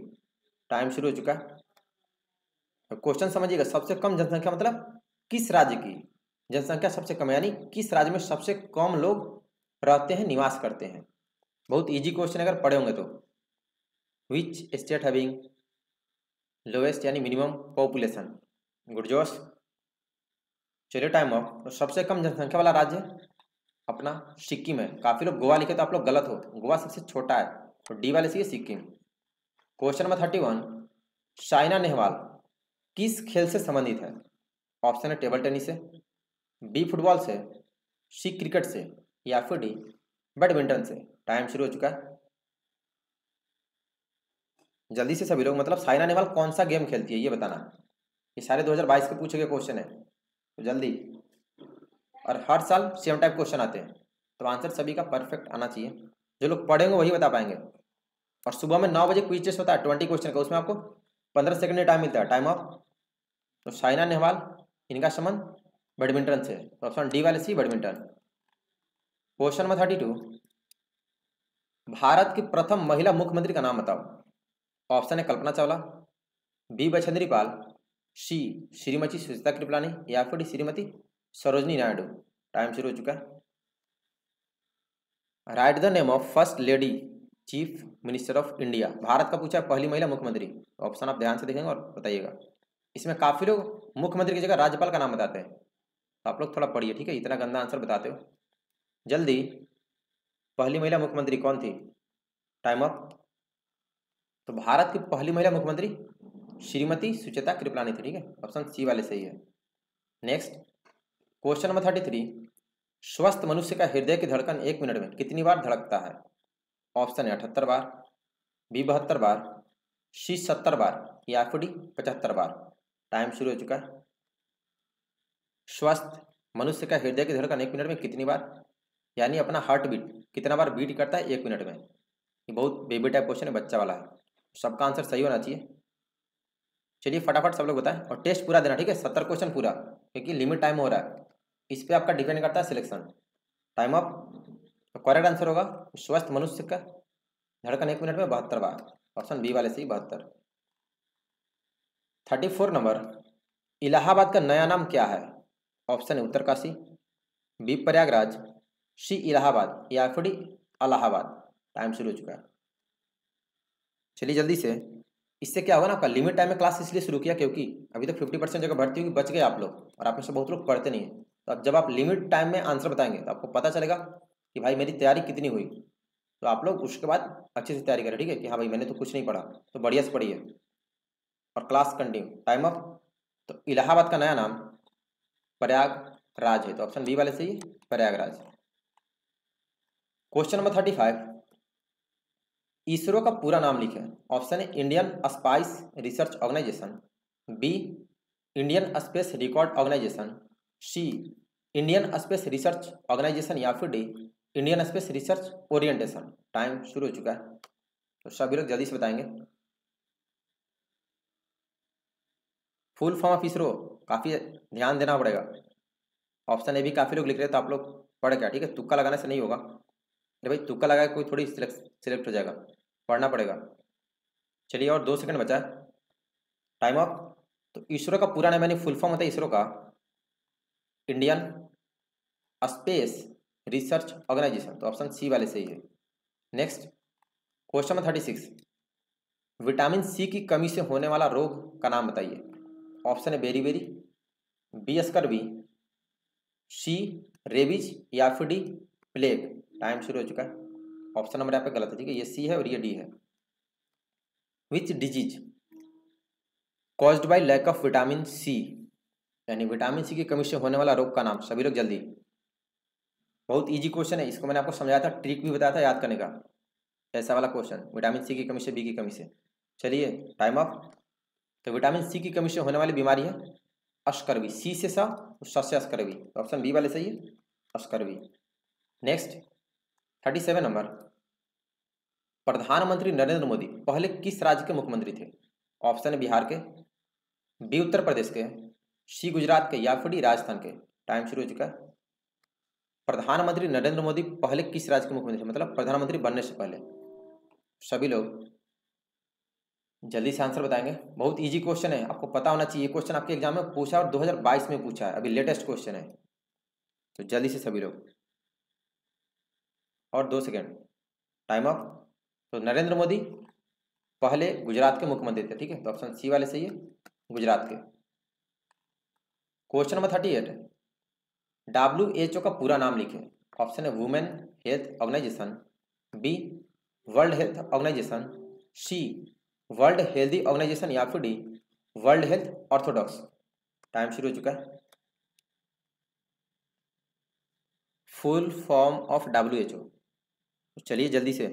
टाइम शुरू हो चुका है। तो क्वेश्चन समझिएगा, सबसे कम जनसंख्या मतलब किस राज्य की जनसंख्या सबसे कम है, यानी किस राज्य में सबसे कम लोग रहते हैं, निवास करते हैं। बहुत इजी क्वेश्चन अगर पढ़े होंगे तो। विच स्टेट हैविंग लोएस्ट यानी मिनिमम पॉपुलेशन। गुड जोश। चलिए टाइम ऑफ। तो सबसे कम जनसंख्या वाला राज्य अपना सिक्किम है। काफी लोग गोवा लिखे तो आप लोग गलत हो, गोवा सबसे छोटा है, तो डी वाले से सिक्किम। क्वेश्चन नंबर 31, साइना नेहवाल किस खेल से संबंधित है। ऑप्शन है टेबल टेनिस से, बी फुटबॉल से, सी क्रिकेट से या फिर डी बैडमिंटन से। टाइम शुरू हो चुका है, जल्दी से सभी लोग। मतलब साइना नेहवाल कौन सा गेम खेलती है ये बताना। ये सारे 2022 के पूछे गए क्वेश्चन है, तो जल्दी। और हर साल सेम टाइप क्वेश्चन आते हैं, तो आंसर सभी का परफेक्ट आना चाहिए। जो लोग पढ़ेंगे वही बता पाएंगे। और सुबह में 9 बजे क्विज टेस्ट होता है 20 क्वेश्चन का, उसमें आपको 15 सेकंड टाइम मिलता है। Time of. तो साइना नेहवाल, इनका संबंध बैडमिंटन से, तो ऑप्शन डी वाले सी बैडमिंटन। क्वेश्चन नंबर 32, भारत की प्रथम महिला मुख्यमंत्री का नाम बताओ। ऑप्शन है कल्पना चावला, बी बछेंद्री पाल, सी श्रीमती सुचिता कृपलानी या फिर डी श्रीमती सरोजनी नायडू। टाइम शुरू हो चुका है। Right the name of first lady chief minister of India. Bharat का पूछा है पहली महिला मुख्यमंत्री। ऑप्शन आप ध्यान से देखेंगे और बताइएगा। इसमें काफी लोग मुख्यमंत्री की जगह राज्यपाल का नाम बताते हैं, तो आप लोग थोड़ा पढ़िए, ठीक है, इतना गंदा आंसर बताते हो। जल्दी, पहली महिला मुख्यमंत्री कौन थी। Time up. तो भारत की पहली महिला मुख्यमंत्री श्रीमती सुचिता कृपलानी थी, ठीक है, ऑप्शन सी वाले सही है। नेक्स्ट क्वेश्चन नंबर 33, स्वस्थ मनुष्य का हृदय की धड़कन 1 मिनट में कितनी बार धड़कता है। ऑप्शन है 78 बार, बी 72 बार, सी 70 बार या फिर डी 75 बार। टाइम शुरू हो चुका है। स्वस्थ मनुष्य का हृदय की धड़कन 1 मिनट में कितनी बार, यानी अपना हार्ट बीट कितना बार बीट करता है 1 मिनट में। ये बहुत बेबी टाइप क्वेश्चन है, बच्चा वाला है, सबका आंसर सही होना चाहिए। चलिए फटाफट सब लोग बताएं और टेस्ट पूरा देना, ठीक है, 70 क्वेश्चन पूरा, क्योंकि लिमिट टाइम हो रहा है, इस पे आपका डिपेंड करता है सिलेक्शन। Time up. तो करेक्ट आंसर होगा स्वस्थ मनुष्य का धड़कन 1 मिनट में 72 बार, ऑप्शन बी वाले से ही 72। 34 नंबर, इलाहाबाद का नया नाम क्या है? ऑप्शन है उत्तरकाशी, बी प्रयागराज, सी इलाहाबाद या फिर डी अलाहाबाद। टाइम शुरू हो चुका है, चलिए जल्दी से। इससे क्या होगा ना, आपका लिमिट टाइम में क्लास इसलिए शुरू किया क्योंकि अभी तक 50% जगह भर्ती होगी, बच गए आप लोग, और आप में से बहुत लोग पढ़ते नहीं है। तो अब जब आप लिमिट टाइम में आंसर बताएंगे तो आपको पता चलेगा कि भाई मेरी तैयारी कितनी हुई, तो आप लोग उसके बाद अच्छे से तैयारी करें, ठीक है, कि हाँ भाई मैंने तो कुछ नहीं पढ़ा, तो बढ़िया से पढ़िए और क्लास कंटिन्यू। Time up. तो इलाहाबाद का नया नाम प्रयागराज है, तो ऑप्शन बी वाले सही है, प्रयागराज। क्वेश्चन नंबर 35, इसरो का पूरा नाम लिखें। ऑप्शन है Indian spice research organisation, B Indian space record organisation, C Indian space research organisation या फिर D Indian space research orientation. Time शुरू हो चुका है, तो सभी लोग जल्दी से बताएंगे। फुल फॉर्म ऑफ इसरो काफ़ी ध्यान देना पड़ेगा, ऑप्शन ए भी काफ़ी लोग लिख रहे हैं, तो आप लोग पढ़ क्या, ठीक है, तुक्का लगाने से नहीं होगा। अरे भाई तुक्का लगा कोई थोड़ी सिलेक्ट हो जाएगा, पढ़ना पड़ेगा। चलिए और 2 सेकंड बचा है, टाइम अप। तो इसरो का पूरा नाम यानी फुल फॉर्म होता है इसरो का इंडियन स्पेस रिसर्च ऑर्गेनाइजेशन, तो ऑप्शन सी वाले सही है। Next question number 36, vitamin C की कमी से होने वाला रोग का नाम बताइए। ऑप्शन है बेरी बेरी, बी स्कर्वी, सी रेबीज या फिर डी प्लेग। टाइम शुरू हो चुका है, ऑप्शन नंबर यहाँ पे गलत है, ठीक है, ये सी है और ये डी है। Which disease caused by lack of vitamin C, यानी विटामिन सी की कमी से होने वाला रोग का नाम। सभी लोग जल्दी, बहुत इजी क्वेश्चन है, इसको मैंने आपको समझाया था, ट्रिक भी बताया था याद करने का, ऐसा वाला क्वेश्चन, विटामिन सी की कमी से, बी की कमी से। चलिए टाइम ऑफ। तो विटामिन सी की कमी से होने वाली बीमारी है अस्कर्वी, सी से सा, से अस्कर्वी, तो ऑप्शन बी वाले सही है, अस्कर्वी। नेक्स्ट 37 नंबर, प्रधानमंत्री नरेंद्र मोदी पहले किस राज्य के मुख्यमंत्री थे? ऑप्शन है बिहार के, बी उत्तर प्रदेश के, सी गुजरात के या फिर डी राजस्थान के। टाइम शुरू हो चुका है। प्रधानमंत्री नरेंद्र मोदी पहले किस राज्य के मुख्यमंत्री थे, मतलब प्रधानमंत्री बनने से पहले। सभी लोग जल्दी से आंसर बताएंगे, बहुत इजी क्वेश्चन है, आपको पता होना चाहिए। क्वेश्चन आपके एग्जाम में पूछा और 2022 में पूछा है, अभी लेटेस्ट क्वेश्चन है, तो जल्दी से सभी लोग। और 2 सेकेंड, टाइम अप। तो नरेंद्र मोदी पहले गुजरात के मुख्यमंत्री थे, ठीक है, तो ऑप्शन सी वाले सही है, गुजरात के। क्वेश्चन नंबर 38, WHO का पूरा नाम लिखें। ऑप्शन है women health organisation, B world health organisation, C world healthy organisation या फिर D world health orthodox. Time शुरू हो चुका है। फुल फॉर्म ऑफ WHO, चलिए जल्दी से,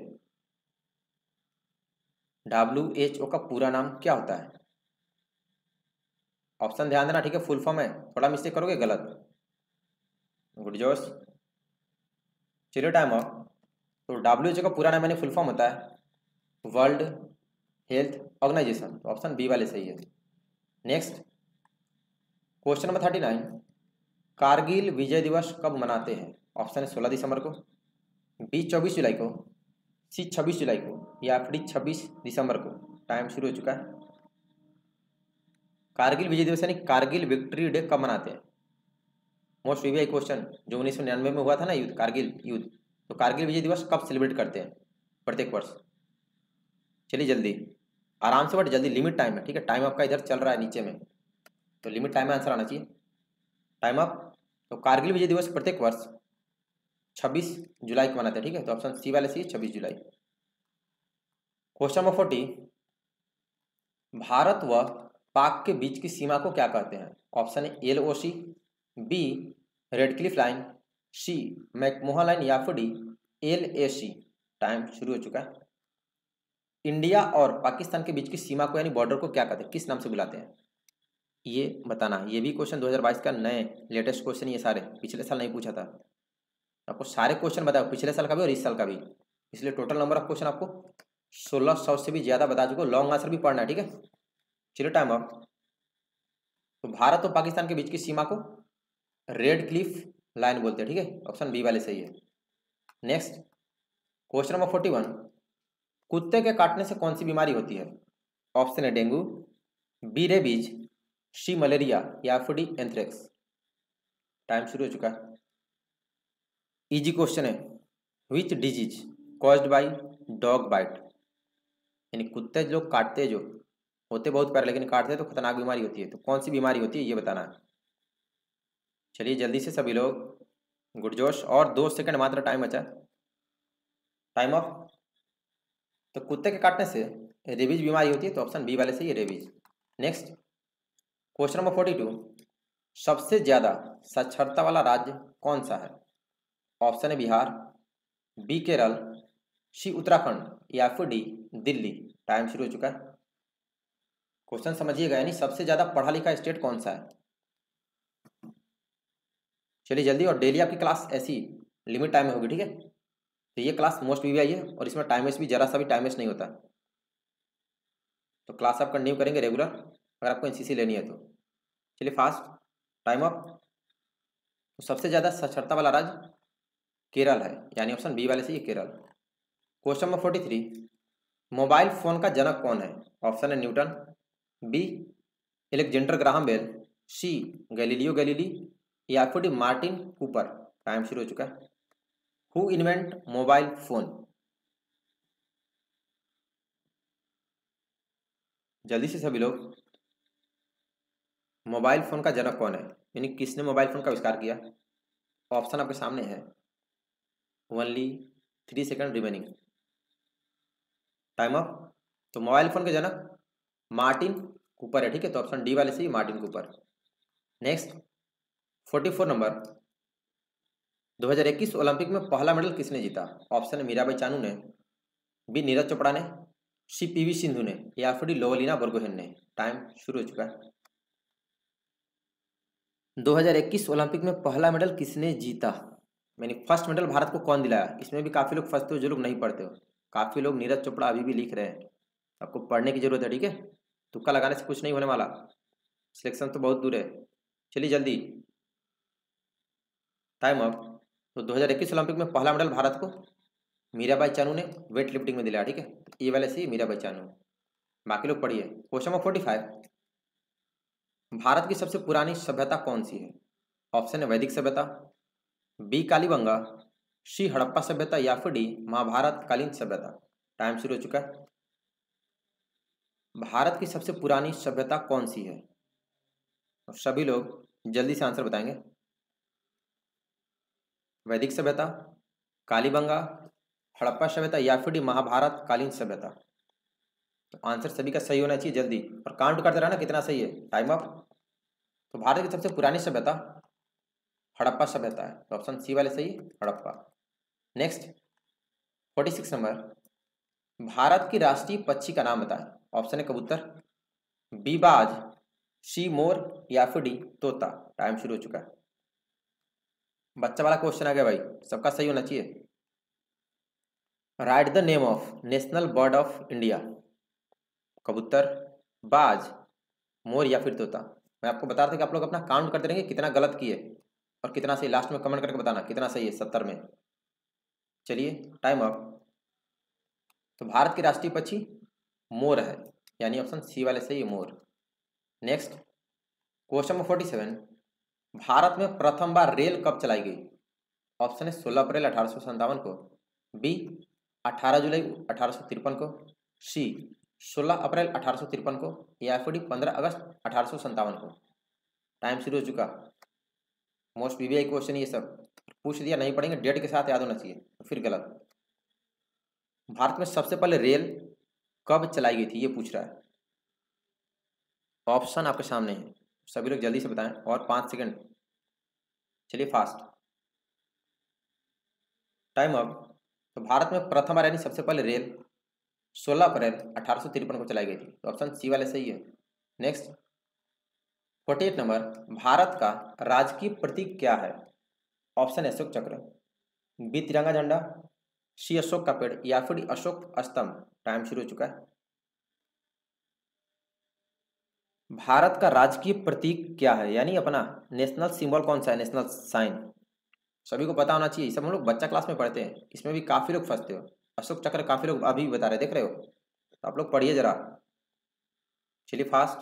WHO का पूरा नाम क्या होता है? ऑप्शन ध्यान देना, ठीक है, फुल फॉर्म है, थोड़ा मिस्टेक करोगे गलत। गुड जोश, चलिए टाइम ऑफ। तो WHO का पूरा नाम यानी फुल फॉर्म होता है वर्ल्ड हेल्थ ऑर्गेनाइजेशन, तो ऑप्शन बी वाले सही है। नेक्स्ट क्वेश्चन नंबर 39, कारगिल विजय दिवस कब मनाते हैं? ऑप्शन है 16 दिसंबर को, बी 24 जुलाई को, सी 26 जुलाई को या फिर 26 दिसंबर को। टाइम शुरू हो चुका है। कारगिल विजय दिवस यानी कारगिल विक्ट्री डे कब मनाते हैं? मोस्ट वीवीआई क्वेश्चन, जो 1999 में हुआ था ना युद्ध, कारगिल युद्ध, तो कारगिल विजय दिवस कब सेलिब्रेट करते हैं प्रत्येक वर्ष? चलिए जल्दी, आराम से, बट जल्दी, लिमिट टाइम है, ठीक है, टाइम आपका इधर चल रहा है नीचे में, तो लिमिट टाइम में आंसर आना चाहिए। Time up. तो कारगिल विजय दिवस प्रत्येक वर्ष 26 जुलाई को मनाते हैं, ठीक है, तो ऑप्शन सी वाले सी 26 जुलाई। क्वेश्चन नंबर 40, भारत व पाक के बीच की सीमा को क्या कहते हैं? ऑप्शन है LOC, B red cliff line, C McMahon line या फिर डी LAC। टाइम शुरू हो चुका है। इंडिया और पाकिस्तान के बीच की सीमा को यानी बॉर्डर को क्या कहते हैं, किस नाम से बुलाते हैं? ये बताना। ये भी क्वेश्चन 2022 का नए लेटेस्ट क्वेश्चन, ये सारे पिछले साल नहीं पूछा था। आपको सारे क्वेश्चन बताओ, पिछले साल का भी और इस साल का भी, इसलिए टोटल नंबर ऑफ क्वेश्चन आपको 1600 से भी ज़्यादा बता चुको। लॉन्ग आंसर भी पढ़ना है, ठीक है। चलिए टाइम अप। तो भारत और पाकिस्तान के बीच की सीमा को रेड क्लिफ लाइन बोलते हैं, ठीक है। ऑप्शन बी वाले सही है। नेक्स्ट क्वेश्चन नंबर 41, कुत्ते के काटने से कौन सी बीमारी होती है? ऑप्शन है डेंगू, बी रेबीज, सी मलेरिया या फिर डी एंथ्रेक्स। टाइम शुरू हो चुका है। इजी क्वेश्चन है। Which disease caused by dog bite, यानी कुत्ते जो काटते हैं, जो होते बहुत प्यारे लेकिन काटते हैं तो खतरनाक बीमारी होती है, तो कौन सी बीमारी होती है ये बताना है। चलिए जल्दी से सभी लोग, गुडजोश, और 2 सेकंड मात्र टाइम बचा। Time of. तो कुत्ते के काटने से रेबीज बीमारी होती है, तो ऑप्शन बी वाले से ये रेबीज। नेक्स्ट क्वेश्चन नंबर 42, सबसे ज्यादा साक्षरता वाला राज्य कौन सा है? ऑप्शन है बिहार, बी केरल, सी उत्तराखंड या फिर डी दिल्ली। टाइम शुरू हो चुका है। क्वेश्चन समझिएगा, यानी सबसे ज्यादा पढ़ा लिखा स्टेट कौन सा है। चलिए जल्दी, और डेली आपकी क्लास ऐसी लिमिट टाइम में होगी, ठीक है। तो ये क्लास मोस्ट वीवीआई है और इसमें टाइम वेस्ट भी, जरा सा भी टाइम वेस्ट नहीं होता। तो क्लास आप कंटिन्यू करेंगे रेगुलर, अगर आपको एनसीसी लेनी है तो। चलिए फास्ट, टाइम अप। तो सबसे ज़्यादा साक्षरता वाला राज्य केरल है, यानी ऑप्शन बी वाले से ये Kerala. Question number 43, mobile phone का जनक कौन है? ऑप्शन है Newton, B Alexander Graham Bell, C Galileo Galilei या फिर डी मार्टिन कूपर। टाइम शुरू हो चुका है। Who invent mobile phone? जल्दी से सभी लोग, मोबाइल फोन का जनक कौन है, यानी किसने मोबाइल फोन का आविष्कार किया? ऑप्शन आपके सामने है। Only 3 second remaining. Time up. तो मोबाइल फोन के जनक मार्टिन कूपर है, ठीक है। तो ऑप्शन डी वाले से ही मार्टिन कूपर। नेक्स्ट 44 नंबर, 2021 ओलंपिक में पहला मेडल किसने जीता? ऑप्शन है मीराबाई चानू ने, बी नीरज चोपड़ा ने, सी पीवी सिंधु ने या फिर डी लोवलीना बोर्गोहेन ने। टाइम शुरू हो चुका है। 2021 ओलंपिक में पहला मेडल किसने जीता, यानी फर्स्ट मेडल भारत को कौन दिलाया? इसमें भी काफ़ी लोग फंसते हो, जो लोग नहीं पढ़ते हो। काफ़ी लोग नीरज चोपड़ा अभी भी लिख रहे हैं, आपको पढ़ने की जरूरत है, ठीक है। तुक्का लगाने से कुछ नहीं होने वाला, सिलेक्शन तो बहुत दूर है। चलिए जल्दी, टाइम अप। तो 2021 ओलंपिक में पहला मेडल भारत को मीराबाई चानू ने वेट लिफ्टिंग में दिलाया, ठीक है। ये वाले से मीराबाई चानू, बाकी लोग पढ़िए। क्वेश्चन नंबर 45, भारत की सबसे पुरानी सभ्यता कौन सी है? ऑप्शन है वैदिक सभ्यता, बी कालीबंगा, सी हड़प्पा सभ्यता या फिर डी महाभारत कालीन सभ्यता। टाइम शुरू हो चुका है। भारत की सबसे पुरानी सभ्यता कौन सी है? और सभी लोग जल्दी से आंसर बताएंगे। वैदिक सभ्यता, कालीबंगा, हड़प्पा सभ्यता या फिर डी महाभारत कालीन सभ्यता। तो आंसर सभी का सही होना चाहिए जल्दी, और काउंट करते रहना कितना सही है। Time up. तो भारत की सबसे पुरानी सभ्यता हड़प्पा सभ्यता है, तो ऑप्शन सी वाले सही, हड़प्पा। नेक्स्ट 46 नंबर, भारत की राष्ट्रीय पक्षी का नाम बताएं। ऑप्शन है कबूतर, बी बाज, सी मोर या फिर डी तोता। टाइम शुरू हो चुका है। बच्चा वाला क्वेश्चन आ गया भाई, सबका सही होना चाहिए। Right the name of national bird of India. कबूतर, बाज, मोर या फिर तोता। मैं आपको बता रहा था कि आप लोग अपना काउंट करते रहेंगे कितना गलत किए और कितना सही, लास्ट में कमेंट करके बताना कितना सही है 70 में। चलिए टाइम अप। तो भारत की राष्ट्रीय पक्षी मोर है, यानी ऑप्शन सी वाले सही है, मोर। नेक्स्ट क्वेश्चन नंबर 47, भारत में प्रथम बार रेल कब चलाई गई? ऑप्शन है 16 अप्रैल 1857 को, बी 18 जुलाई 1853 को, सी 16 अप्रैल 1853 को या फिर डी 15 अगस्त 1857 को। टाइम शुरू हो चुका। मोस्ट वीवीआई क्वेश्चन ये सब पूछ दिया, नहीं पढ़ेंगे, डेट के साथ याद होना चाहिए, फिर गलत। भारत में सबसे पहले रेल कब चलाई गई थी ये पूछ रहा है। ऑप्शन आपके सामने है, सभी लोग जल्दी से बताएं, और 5 सेकंड। चलिए फास्ट, टाइम अप। तो भारत में प्रथम बार यानी सबसे पहले रेल 16 अप्रैल 1853 को चलाई गई थी, तो ऑप्शन सी वाले सही है। नेक्स्ट 48 नंबर, भारत का राजकीय प्रतीक क्या है? ऑप्शन है अशोक चक्र, बी तिरंगा झंडा, सी अशोक का पेड़ या फिर अशोक स्तंभ। टाइम शुरू हो चुका है। भारत का राजकीय प्रतीक क्या है, यानी अपना नेशनल सिंबल कौन सा है, नेशनल साइन। सभी को पता होना चाहिए, सब हम लोग बच्चा क्लास में पढ़ते हैं, इसमें भी काफी लोग फंसते हो। अशोक चक्र काफी लोग अभी भी बता रहे, देख रहे हो, तो आप लोग पढ़िए जरा। चलिए फास्ट,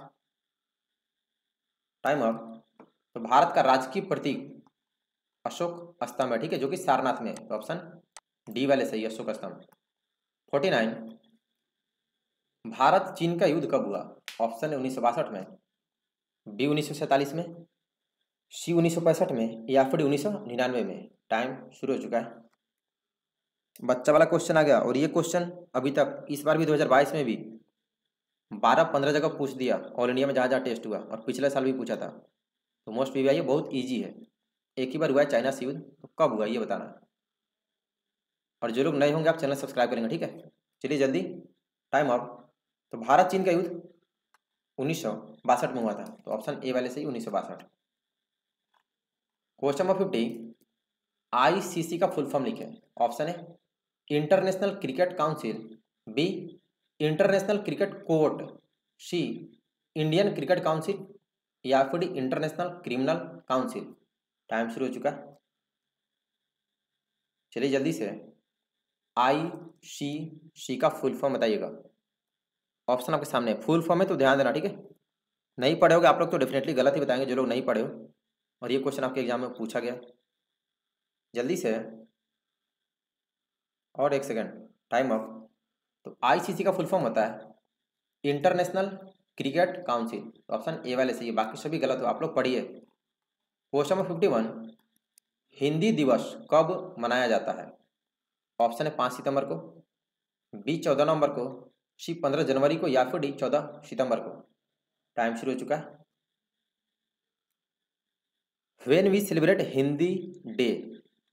टाइम अप। तो भारत का राजकीय प्रतीक अशोक स्तंभ है, ठीक है, जो कि सारनाथ में है, तो ऑप्शन डी वाले सही, अशोक स्तंभ। 49, भारत चीन का युद्ध कब हुआ? ऑप्शन है 1962 में, बी 1947 में, सी 1965 में या फिर 1999 में। टाइम शुरू हो चुका है। बच्चा वाला क्वेश्चन आ गया, और ये क्वेश्चन अभी तक इस बार भी 2022 में भी 12-15 जगह पूछ दिया, ऑल इंडिया में जहाँ जहाँ टेस्ट हुआ, और पिछले साल भी पूछा था। तो मोस्ट पीवीआई बहुत इजी है। एक ही बार हुआ है चाइना से युद्ध, तो कब हुआ ये बताना। और जो लोग नए होंगे आप चैनल सब्सक्राइब करेंगे, ठीक है। चलिए जल्दी, टाइम अप। तो भारत चीन का युद्ध 1962 में हुआ था, तो ऑप्शन ए वाले सही, 1962। क्वेश्चन नंबर 50, आईसीसी का फुल फॉर्म लिखें। ऑप्शन है international cricket council, B international cricket court, C Indian cricket council या फिर इंटरनेशनल क्रिमिनल काउंसिल। टाइम शुरू हो चुका है। चलिए जल्दी से, आईसीसी का फुल फॉर्म बताइएगा। ऑप्शन आपके सामने, फुल फॉर्म है तो ध्यान देना, ठीक है। नहीं पढ़े होगे आप लोग तो डेफिनेटली गलत ही बताएंगे, जो लोग नहीं पढ़े हो, और ये क्वेश्चन आपके एग्जाम में पूछा गया। जल्दी से, और एक सेकेंड, टाइम अप। तो आईसीसी का फुल फॉर्म होता है international cricket council, option A वाले सही है, बाकी सभी गलत हो, आप लोग पढ़िए। क्वेश्चन नंबर 51, हिंदी दिवस कब मनाया जाता है? ऑप्शन है 5 सितंबर को, बी 14 नवंबर को, सी 15 जनवरी को या फिर डी 14 सितंबर को। टाइम शुरू हो चुका है। When we celebrate Hindi day,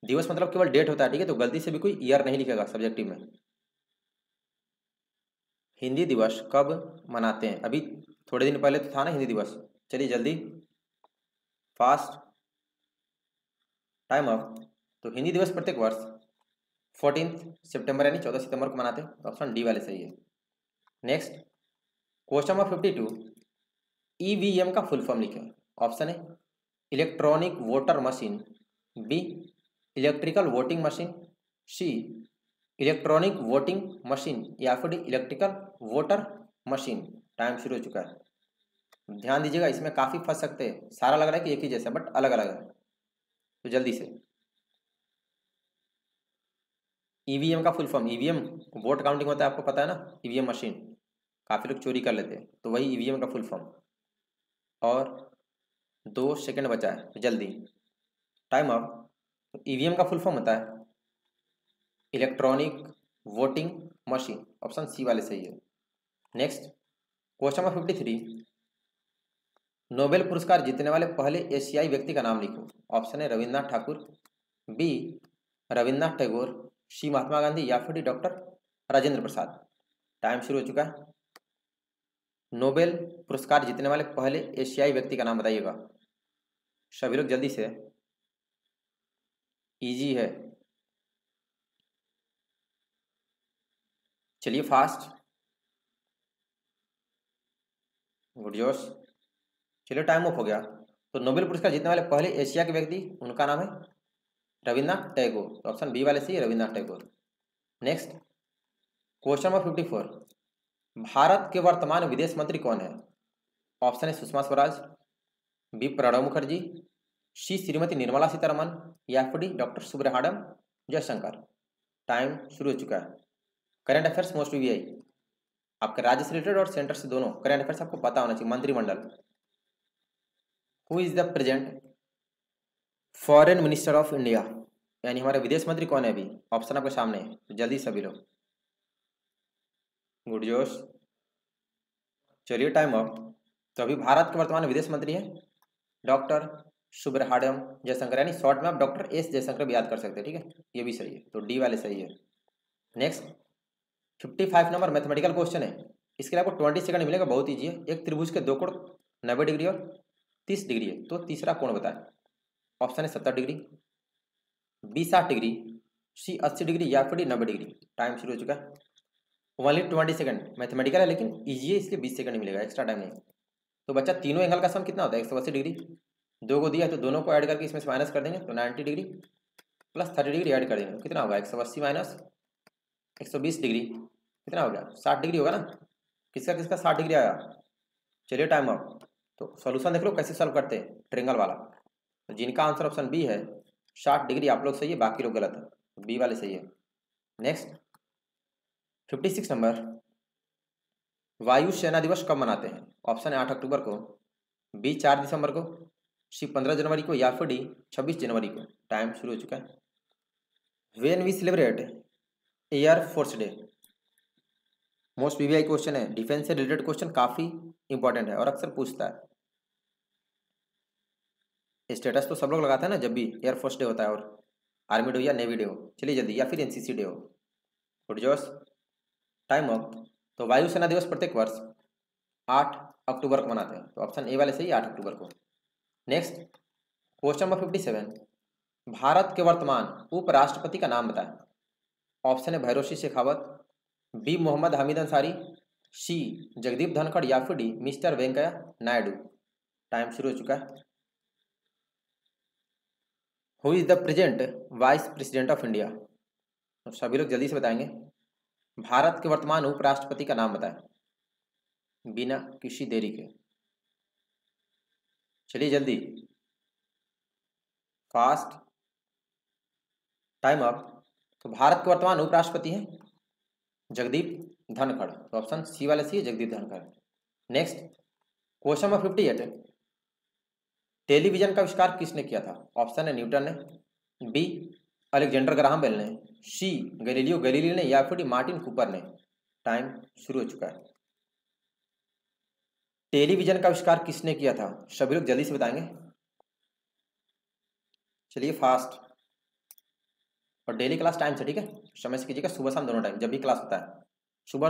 दिवस मतलब केवल डेट होता है, ठीक है, तो गलती से भी कोई ईयर नहीं लिखेगा सब्जेक्टिव में। हिंदी दिवस कब मनाते हैं? अभी थोड़े दिन पहले तो था ना हिंदी दिवस। चलिए जल्दी, फास्ट, टाइम अप। तो हिंदी दिवस प्रत्येक वर्ष 14 सितंबर यानी 14 सितंबर को मनाते हैं, तो ऑप्शन डी वाले सही है। नेक्स्ट, क्वेश्चन नंबर 52, ईवीएम का फुल फॉर्म लिखें। ऑप्शन है electronic voter machine, B electrical voting machine, C electronic voting machine या फिर इलेक्ट्रिकल वोटर मशीन। टाइम शुरू हो चुका है। ध्यान दीजिएगा, इसमें काफी फंस सकते हैं, सारा लग रहा है कि एक ही जैसा बट अलग अलग है, तो जल्दी से। ईवीएम का full form, EVM vote counting होता है, आपको पता है ना, ईवीएम मशीन काफी लोग चोरी कर लेते हैं, तो वही ईवीएम का फुल फॉर्म। और 2 सेकंड बचा है, तो जल्दी, टाइम अप। तो ईवीएम का फुल फॉर्म होता है electronic voting machine, option C वाले सही है। नेक्स्ट, क्वेश्चन नंबर 53, नोबेल पुरस्कार जीतने वाले पहले एशियाई व्यक्ति का नाम लिखो। ऑप्शन है रविन्द्रनाथ ठाकुर, बी रविन्द्रनाथ टैगोर, सी महात्मा गांधी या फिर D doctor Rajendra Prasad. Time शुरू हो चुका है। नोबेल पुरस्कार जीतने वाले पहले एशियाई व्यक्ति का नाम बताइएगा सभी लोग जल्दी से, इजी है। चलिए फास्ट, गुड जोश। चलिए टाइम ऑफ हो गया। तो नोबेल पुरस्कार जीतने वाले पहले एशिया के व्यक्ति, उनका नाम है रविन्द्रनाथ टैगोर, तो ऑप्शन बी वाले सही है, Rabindranath Tagore. Next, question number 54, Bharat के वर्तमान विदेश मंत्री कौन है? ऑप्शन है सुषमा स्वराज, बी प्रणब मुखर्जी, सी श्रीमती निर्मला सीतारमन या फिर डी डॉक्टर सुब्रहाडम जयशंकर। टाइम शुरू हो चुका है। करंट अफेयर्स मोस्ट वीआई, आपके राज्य से रिलेटेड और सेंटर से दोनों करंट अफेयर्स आपको पता होना चाहिए। मंत्रिमंडल, who is the present foreign minister of India, यानी हमारे विदेश मंत्री कौन है अभी? ऑप्शन आपके सामने है, तो जल्दी सभी लोग, गुड जोश। चलिए टाइम अप। तो अभी भारत के वर्तमान विदेश मंत्री हैं डॉक्टर सुब्रहाडम जयशंकर, यानी शॉर्ट में आप डॉक्टर एस जयशंकर भी याद कर सकते हैं, ठीक है, ये भी सही है, तो डी वाले सही है। नेक्स्ट, 55 नंबर मैथमेटिकल क्वेश्चन है, इसके लिए आपको 20 सेकंड मिलेगा, बहुत ईजी है। एक त्रिभुज के 2 कोण 90 डिग्री और 30 डिग्री है तो तीसरा कोण बताएं। ऑप्शन है 70 डिग्री, बी 60 डिग्री, सी 80 डिग्री या फिर डी 90 डिग्री। टाइम शुरू हो चुका है। Only 20 second. मैथमेटिकल है लेकिन ईजी है इसलिए 20 सेकंड मिलेगा, एक्स्ट्रा टाइम नहीं। तो बच्चा तीनों एंगल का सम कितना होता है 180 डिग्री। दो को दिया है तो दोनों को ऐड करके इसमें से माइनस कर देंगे तो 90 डिग्री प्लस 30 डिग्री ऐड कर देंगे तो कितना होगा 180 माइनस 120 डिग्री कितना हो गया 60 डिग्री होगा ना। किसका किसका 60 डिग्री आया। चलिए टाइम अप। तो सॉल्यूशन देख लो कैसे सॉल्व करते हैं ट्रायंगल वाला। तो जिनका आंसर ऑप्शन बी है 60 डिग्री आप लोग सही है, बाकी लोग गलत है, बी वाले सही है। नेक्स्ट 56 नंबर, वायु सेना दिवस कब मनाते हैं। ऑप्शन है 8 अक्टूबर को, बी 4 दिसंबर को, सी 15 जनवरी को या फिर डी 26 जनवरी को। टाइम शुरू हो चुका है। When we celebrate air force day. Most PVI question है, डिफेंस से रिलेटेड क्वेश्चन काफी इंपॉर्टेंट है और अक्सर पूछता है। स्टेटस तो सब लोग लगाते हैं ना जब भी एयरफोर्स डे होता है, और आर्मी डे हो या नेवी डे हो। चलिए जल्दी, या फिर एनसीसी डे हो। गुड जोश, टाइम अप। तो वायुसेना दिवस प्रत्येक वर्ष 8 अक्टूबर को मनाते हैं, तो ऑप्शन ए वाले सही 8 अक्टूबर को। नेक्स्ट क्वेश्चन नंबर 57, भारत के वर्तमान उपराष्ट्रपति का नाम बताएं। ऑप्शन है भैरों सिंह शेखावत, बी मोहम्मद हामिद अंसारी, सी जगदीप धनखड़ या फिर D mister Venkaiah Naidu. Time शुरू हो चुका है। Who is the present vice president of India. तो सभी लोग जल्दी से बताएंगे। भारत के वर्तमान उपराष्ट्रपति का नाम बताएं बिना किसी देरी के। चलिए जल्दी, फास्ट, टाइम अप। तो भारत के वर्तमान उपराष्ट्रपति हैं जगदीप धनखड़, तो ऑप्शन सी वाले सी है Jagdeep Dhankhar. Next question number 58, television का आविष्कार किसने किया था। ऑप्शन है न्यूटन ने, बी अलेक्जेंडर ग्राहम बेल ने, सी गैलीलियो गैलीली ने या फिर मार्टिन कूपर ने। टाइम शुरू हो चुका है। टेलीविजन का आविष्कार किसने किया था, सभी लोग जल्दी से बताएंगे। चलिए फास्ट, और डेली क्लास टाइम से, ठीक है, समय से कीजिएगा, सुबह शाम दोनों टाइम जब भी क्लास होता है। सुबह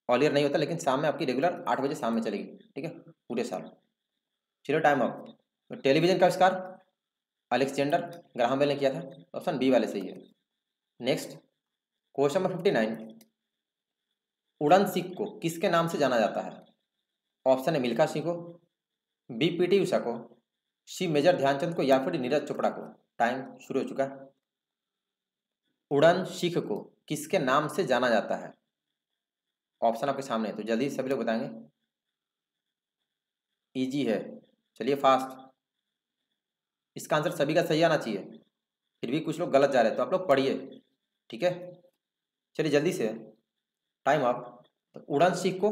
ऑल ईयर नहीं होता लेकिन शाम में आपकी रेगुलर 8 बजे शाम में चलेगी, ठीक है, पूरे साल। चलिए टाइम अप। तो टेलीविजन का आविष्कार अलेक्जेंडर ग्राहम बेल ने किया था, ऑप्शन बी वाले सही है। नेक्स्ट क्वेश्चन नंबर 59, उड़न सिख को किसके नाम से जाना जाता है। ऑप्शन है मिल्खा सिंह को, बी पीटी उषा को, सी मेजर ध्यानचंद को या फिर नीरज चोपड़ा को। टाइम शुरू हो चुका है। उड़न सिख को किसके नाम से जाना जाता है। ऑप्शन आपके सामने है तो जल्दी सभी लोग बताएंगे। इजी है, चलिए फास्ट। इसका आंसर सभी का सही आना चाहिए, फिर भी कुछ लोग गलत जा रहे हैं तो आप लोग पढ़िए, ठीक है। चलिए जल्दी से, टाइम अप। तो उड़न सिख को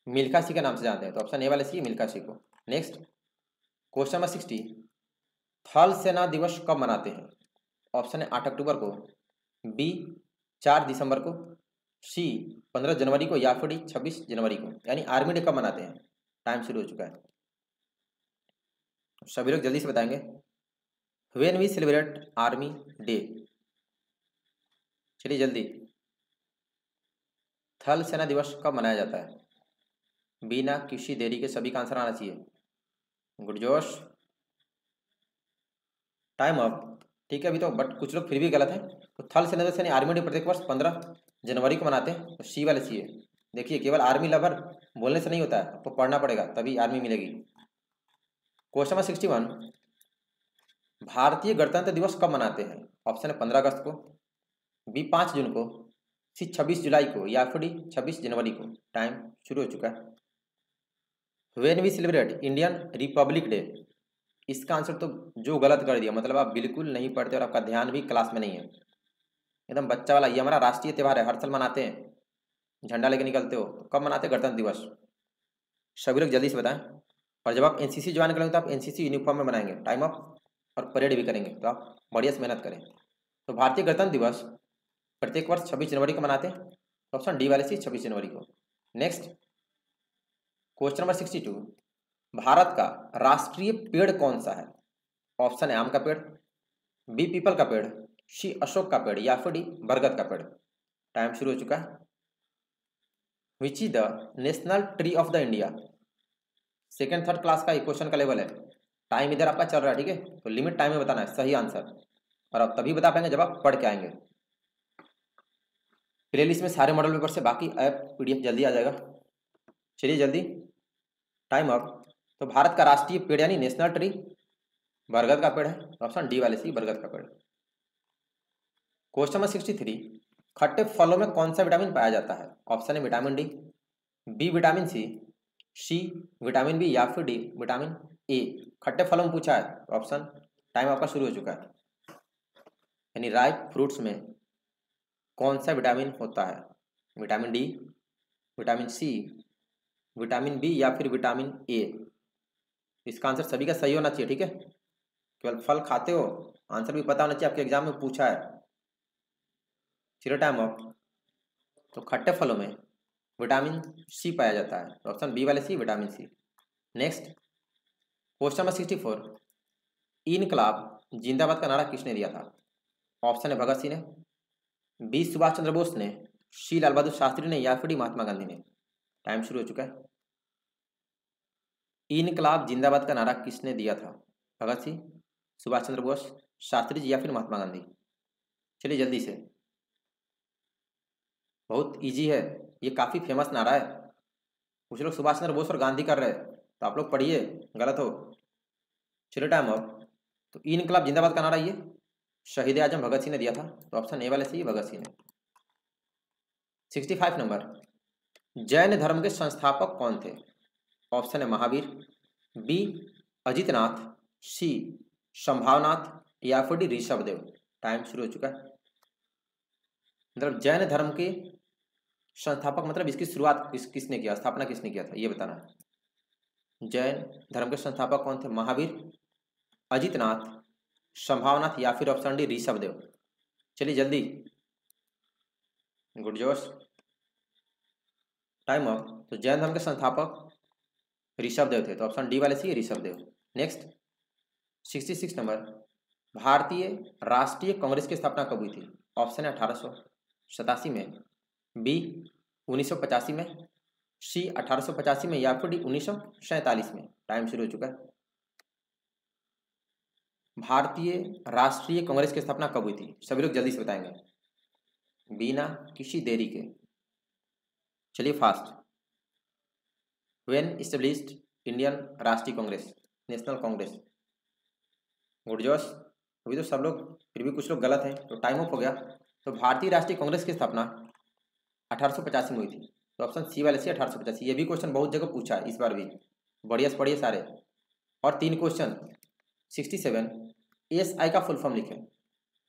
मिल्खा सिंह के नाम से जानते हैं, तो ऑप्शन ए वाले सी मिल्खा सिंह को। नेक्स्ट क्वेश्चन नंबर 60, थल सेना दिवस कब मनाते हैं। ऑप्शन है 8 अक्टूबर को, बी 4 दिसंबर को, सी 15 जनवरी को या फिर डी 26 जनवरी को। यानी आर्मी डे कब मनाते हैं। टाइम शुरू हो चुका है, सभी लोग जल्दी से बताएंगे। When we celebrate army day. चलिए जल्दी, थल सेना दिवस कब मनाया जाता है। बिना किसी देरी के सभी का आंसर आना चाहिए। गुड जोश, टाइम अप। ठीक है अभी तो, बट कुछ लोग फिर भी गलत हैं। तो थल सेना दिवस यानी आर्मी डे प्रत्येक वर्ष 15 जनवरी को मनाते हैं, तो सी वाले सी है। देखिए केवल आर्मी लवर बोलने से नहीं होता है, आपको पढ़ना पड़ेगा तभी आर्मी मिलेगी। क्वेश्चन नंबर 61, भारतीय गणतंत्र दिवस कब मनाते हैं। ऑप्शन है 15 अगस्त को, बी 5 जून को, सी 26 जुलाई को या फिर डी 26 जनवरी को। टाइम शुरू हो चुका है। When we celebrate Indian republic day. इसका आंसर तो जो गलत कर दिया, मतलब आप बिल्कुल नहीं पढ़ते और आपका ध्यान भी क्लास में नहीं है, एकदम बच्चा वाला। ये हमारा राष्ट्रीय त्यौहार है, हर साल मनाते हैं, झंडा लेके निकलते हो। तो कब मनाते हैं गणतंत्र दिवस, सभी लोग जल्दी से बताएं। और जब आप एनसीसी ज्वाइन करेंगे तो आप एनसीसी यूनिफॉर्म में बनाएंगे, टाइम अप, और परेड भी करेंगे, तो आप बढ़िया से मेहनत करें। तो भारतीय गणतंत्र दिवस प्रत्येक वर्ष 26 जनवरी को मनाते हैं, ऑप्शन डी वाले सी 26 जनवरी को। नेक्स्ट क्वेश्चन नंबर 62, भारत का राष्ट्रीय पेड़ कौन सा है। ऑप्शन है आम का पेड़, बी पीपल का पेड़, सी अशोक का पेड़ या फिर डी बरगद का पेड़। टाइम शुरू हो चुका है। Which is the national tree of the India. Second third class का क्वेश्चन का लेवल है। टाइम इधर आपका चल रहा है, ठीक है, तो लिमिट टाइम में बताना है सही आंसर, और आप तभी बता पाएंगे जब आप पढ़ के आएंगे। प्लेलिस्ट में सारे मॉडल पेपर से बाकी ऐप पीडीएफ जल्दी आ जाएगा। चलिए जल्दी, टाइम अप। तो भारत का राष्ट्रीय पेड़ यानी नेशनल ट्री बरगद का पेड़ है, ऑप्शन डी वाले सी बरगद का पेड़। क्वेश्चन नंबर 63, खट्टे फलों में कौन सा विटामिन पाया जाता है? ऑप्शन है vitamin D, B vitamin C vitamin B, या फिर डी विटामिन ए। खट्टे फलों में पूछा है, ऑप्शन टाइम आपका शुरू हो चुका है। यानी राइप फ्रूट्स में कौन सा विटामिन होता है? Vitamin D, vitamin C, vitamin B, या फिर विटामिन ए। इसका आंसर सभी का सही होना चाहिए, ठीक है, केवल फल खाते हो, आंसर भी पता होना चाहिए, आपके एग्जाम में पूछा है। चलो टाइम ऑफ। तो खट्टे फलों में विटामिन सी पाया जाता है, ऑप्शन बी वाले C vitamin C. Next question number 64, इनकलाब जिंदाबाद का नारा किसने दिया था? ऑप्शन है भगत सिंह ने, बी सुभाष चंद्र बोस ने, सी लाल बहादुर शास्त्री ने, या फिर डी महात्मा गांधी ने। टाइम शुरू हो चुका है। इनकलाब जिंदाबाद का नारा किसने दिया था? भगत सिंह, सुभाष चंद्र बोस, शास्त्री जी, या फिर महात्मा गांधी। चलिए जल्दी से, बहुत इजी है, ये काफी फेमस नारा है। कुछ लोग सुभाष चंद्र बोस और गांधी कर रहे हैं, तो आप लोग पढ़िए, गलत हो। चलिए टाइम अप। तो इनकलाब जिंदाबाद का नारा ये शहीद आजम भगत सिंह ने दिया था, तो ऑप्शन ए वाले से भगत सिंह ने। 65 नंबर, जैन धर्म के संस्थापक कौन थे? ऑप्शन है महावीर, बी अजितनाथ, सी संभावनाथ, या फिर डी ऋषभदेव। टाइम शुरू हो चुका है। मतलब जैन धर्म के संस्थापक मतलब इसकी शुरुआत किसने किया, स्थापना किसने किया था, ये बताना है। जैन धर्म के संस्थापक कौन थे? महावीर, अजितनाथ, संभावनाथ, या फिर ऑप्शन डी ऋषभदेव। चलिए जल्दी, गुड जोश, टाइम अप। तो जैन धर्म के संस्थापक ऋषभदेव थे, तो ऑप्शन डी वाले सी ऋषभदेव। नेक्स्ट 66 नंबर, भारतीय राष्ट्रीय कांग्रेस की स्थापना कब हुई थी? ऑप्शन है 1887 में, बी 1985 में, सी 1885 में, या फिर डी 1947 में। टाइम शुरू हो चुका है। भारतीय राष्ट्रीय कांग्रेस की स्थापना कब हुई थी? सभी लोग जल्दी से बताएंगे बिना किसी देरी के। चलिए फास्ट। व्हेन इस्टेब्लिश्ड इंडियन राष्ट्रीय कांग्रेस, नेशनल कांग्रेस। गुड जोश, अभी तो सब लोग, फिर भी कुछ लोग गलत हैं, तो टाइम ऑफ हो गया। तो भारतीय राष्ट्रीय कांग्रेस की स्थापना 1885 में हुई थी, तो ऑप्शन सी वाले सी 1885। ये भी क्वेश्चन बहुत जगह पूछा है इस बार भी, बढ़िया से पढ़िए सारे। और 3 क्वेश्चन 67, एएसआई का फुल फॉर्म लिखें।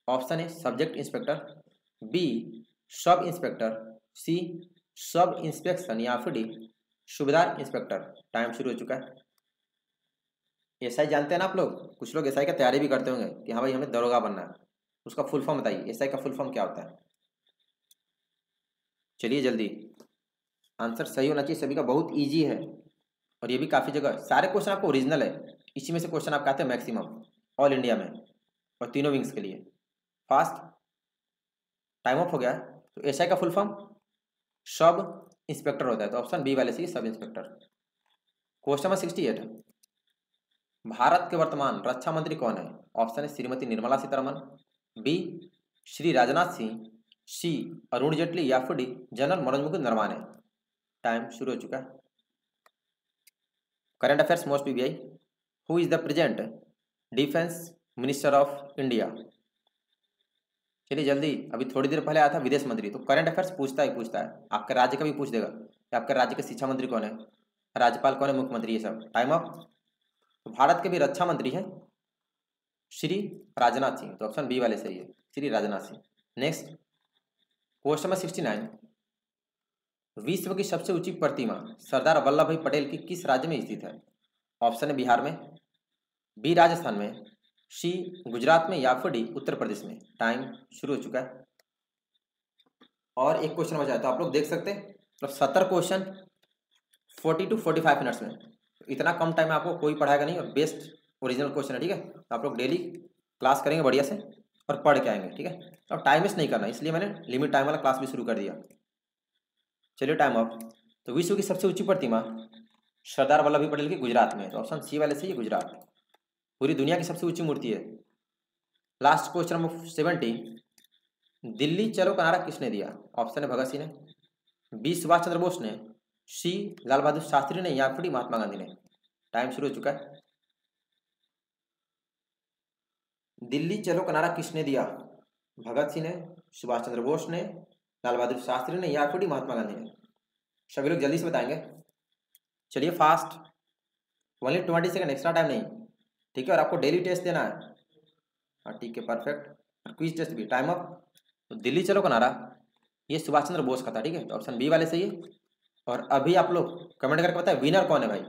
ऑप्शन है subject inspector, B sub inspector, C sub inspection, या फिर डी सूबेदार इंस्पेक्टर। टाइम शुरू हो चुका है। एसआई जानते हैं ना आप लोग, कुछ लोग एसआई का तैयारी भी करते होंगे कि हाँ भाई हमें दरोगा बनना है, उसका फुल फॉर्म बताइए, एसआई का फुल फॉर्म क्या होता है? चलिए जल्दी, आंसर सही होना चाहिए सभी का, बहुत इजी है, और ये भी काफ़ी जगह सारे क्वेश्चन आपको ओरिजिनल है, इसी में से क्वेश्चन आपके आते हैं मैक्सिमम ऑल इंडिया में, और तीनों विंग्स के लिए। फास्ट, टाइम ऑफ हो गया। तो एसआई का फुल फॉर्म सब इंस्पेक्टर होता है, तो ऑप्शन बी वाले सी sub inspector. Question number 68, Bharat के वर्तमान रक्षा मंत्री कौन है? ऑप्शन है श्रीमती निर्मला सीतारमन, बी श्री राजनाथ सिंह, सी अरुण जेटली, या फिर D general Manoj Mukund Naravane. Time शुरू हो चुका है। Current affairs most PBI, who is the present defence minister of India? चलिए जल्दी, अभी थोड़ी देर पहले आया था विदेश मंत्री, तो करंट अफेयर्स पूछता है, आपके राज्य का भी पूछ देगा कि आपके राज्य के शिक्षा मंत्री कौन है, राज्यपाल कौन है, मुख्यमंत्री, ये सब। Time of. तो भारत के भी रक्षा मंत्री हैं श्री राजनाथ सिंह, तो ऑप्शन बी वाले सही है, Shri Rajnath Singh. Next question number 69, विश्व की सबसे ऊंची प्रतिमा सरदार वल्लभ भाई पटेल की किस राज्य में स्थित है? ऑप्शन है बिहार में, बी राजस्थान में, सी गुजरात में, या फिर डी उत्तर प्रदेश में। टाइम शुरू हो चुका है। और एक क्वेश्चन बचा है, तो आप लोग देख सकते हैं, तो 70 क्वेश्चन 40 to 45 मिनट्स में, इतना कम टाइम में आपको कोई पढ़ाएगा नहीं, और बेस्ट ओरिजिनल क्वेश्चन है, ठीक है। तो आप लोग डेली क्लास करेंगे बढ़िया से और पढ़ के आएंगे, ठीक है। अब टाइम वेस्ट नहीं करना, इसलिए मैंने लिमिट टाइम वाला क्लास भी शुरू कर दिया। चलिए टाइम अप। तो विश्व की सबसे ऊंची प्रतिमा सरदार वल्लभ भाई पटेल की गुजरात में है, तो ऑप्शन सी वाले सही है, गुजरात। पूरी दुनिया की सबसे ऊंची मूर्ति है। लास्ट क्वेश्चन नंबर 70, दिल्ली चलो का नारा किसने दिया? ऑप्शन है भगत सिंह ने, बी सुभाष चंद्र बोस ने, सी लाल बहादुर शास्त्री ने, या फिर महात्मा गांधी ने। टाइम शुरू हो चुका है। दिल्ली चलो का नारा किसने दिया? भगत सिंह ने, सुभाष चंद्र बोस ने, लाल बहादुर शास्त्री ने, या फिर महात्मा गांधी ने। सभी लोग जल्दी से बताएंगे। चलिए fast, only 20 second, extra time नहीं, ठीक है। और आपको डेली टेस्ट देना है। हाँ ठीक है, परफेक्ट। और क्विज टेस्ट भी। Time up. तो दिल्ली चलो का नारा ये सुभाष चंद्र बोस का था, ठीक है। तो ऑप्शन बी वाले सही है। और अभी आप लोग कमेंट करके बताएं विनर कौन है भाई।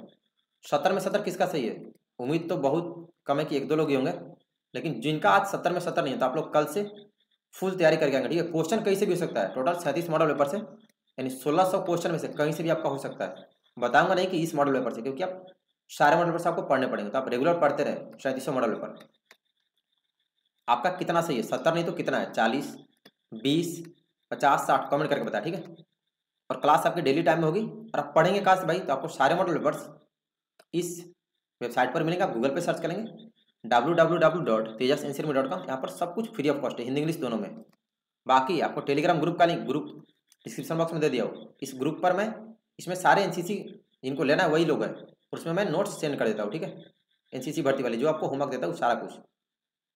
70 में 70 किसका सही है? उम्मीद तो बहुत कम है कि 1-2 लोग ही होंगे, लेकिन जिनका आज 70 में 70 नहीं है तो आप लोग कल से फुल तैयारी करके आएंगे, ठीक है। क्वेश्चन कहीं से भी हो सकता है, टोटल 37 मॉडल पेपर से, यानी 1600 क्वेश्चन में से कहीं से भी आपका हो सकता है। बताऊंगा नहीं कि इस मॉडल पेपर से, क्योंकि आप सारे मॉडल पेपर से आपको पढ़ने पड़ेंगे, तो आप रेगुलर पढ़ते रहे 3700 मॉडल पेपर। आपका कितना सही है? 70 नहीं तो कितना है? 40, 20, 50, 60 कमेंट करके बताया, ठीक है। और क्लास आपकी डेली टाइम में होगी। और आप पढ़ेंगे कहाँ से भाई? तो आपको सारे मॉडल पेपर्स इस वेबसाइट पर मिलेंगे। आप गूगल पे सर्च करेंगे www.tejasinsurme.com, यहाँ पर सब कुछ फ्री ऑफ कॉस्ट है, हिंदी इंग्लिश दोनों में। बाकी आपको टेलीग्राम ग्रुप का लिंक ग्रुप डिस्क्रिप्शन बॉक्स में दे दिया हो। इस ग्रुप पर मैं इसमें सारे एनसीसी जिनको लेना है वही लोग हैं, और उसमें मैं नोट्स सेंड कर देता हूँ, ठीक है। एनसीसी भर्ती वाली जो आपको होमवर्क देता हूँ सारा कुछ।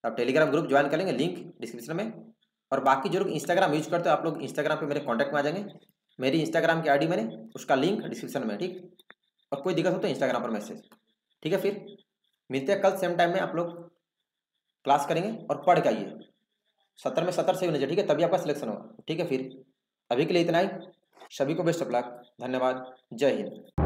आप टेलीग्राम ग्रुप ज्वाइन करेंगे, लिंक डिस्क्रिप्शन में। और बाकी जो लोग इंस्टाग्राम यूज करते हो आप लोग इंस्टाग्राम पे मेरे कॉन्टैक्ट में आ जाएंगे। मेरी इंस्टाग्राम की आईडी मैंने उसका लिंक डिस्क्रिप्शन में, ठीक। और कोई दिक्कत हो तो इंस्टाग्राम पर मैसेज, ठीक है। फिर मिलते हैं कल सेम टाइम में। आप लोग क्लास करेंगे और पढ़ के आइए। 70 में 70 सही होने चाहिए, ठीक है, तभी आपका सिलेक्शन होगा, ठीक है। फिर अभी के लिए इतना ही। सभी को बेस्ट ऑफ लक। धन्यवाद। जय हिंद।